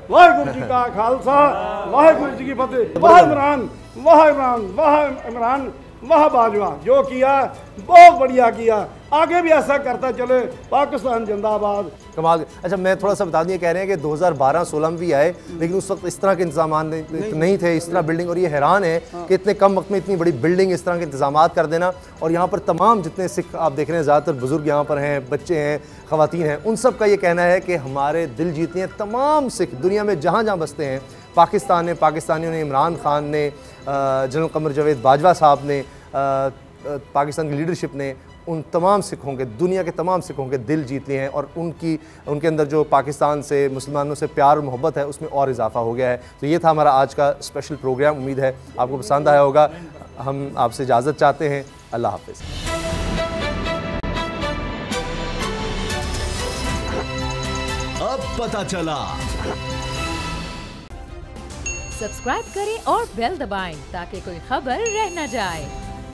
Speaker 10: वाहिगुरू जी का खालसा वाहिगुरू जी की फतेह। वाह इमरान, वाह इमरान, वाह इमरान, वाह बाजवा, जो किया बहुत बढ़िया किया, आगे भी ऐसा करता चले। पाकिस्तान जिंदाबाद।
Speaker 3: कमाल। अच्छा, मैं थोड़ा सा बता दिए, कह रहे हैं कि 2012-16 में भी आए, लेकिन उस वक्त इस तरह के इंतजाम नहीं थे, इस तरह बिल्डिंग। और ये हैरान है कि इतने कम वक्त में इतनी बड़ी बिल्डिंग, इस तरह के इंतजाम कर देना। और यहाँ पर तमाम जितने सिख आप देख रहे हैं, ज़्यादातर बुजुर्ग यहाँ पर हैं, बच्चे हैं, ख़वातीन हैं, उन सब का ये कहना है कि हमारे दिल जीतने हैं तमाम सिख दुनिया में जहाँ जहाँ बसते हैं। पाकिस्तान ने, पाकिस्तानियों ने, इमरान खान ने, जनरल कमर जावेद बाजवा साहब ने, पाकिस्तान की लीडरशिप ने उन तमाम सिखों के, दुनिया के तमाम सिखों के दिल जीत लिए हैं। और उनके अंदर जो पाकिस्तान से, मुसलमानों से प्यार और मोहब्बत है, उसमें और इजाफा हो गया है। तो ये था हमारा आज का स्पेशल प्रोग्राम। उम्मीद है आपको पसंद आया होगा। हम आपसे इजाज़त चाहते हैं। अल्लाह हाफ़िज़।
Speaker 14: अब पता चला।
Speaker 1: सब्सक्राइब करें और बेल दबाएं ताकि कोई खबर रह न जाए।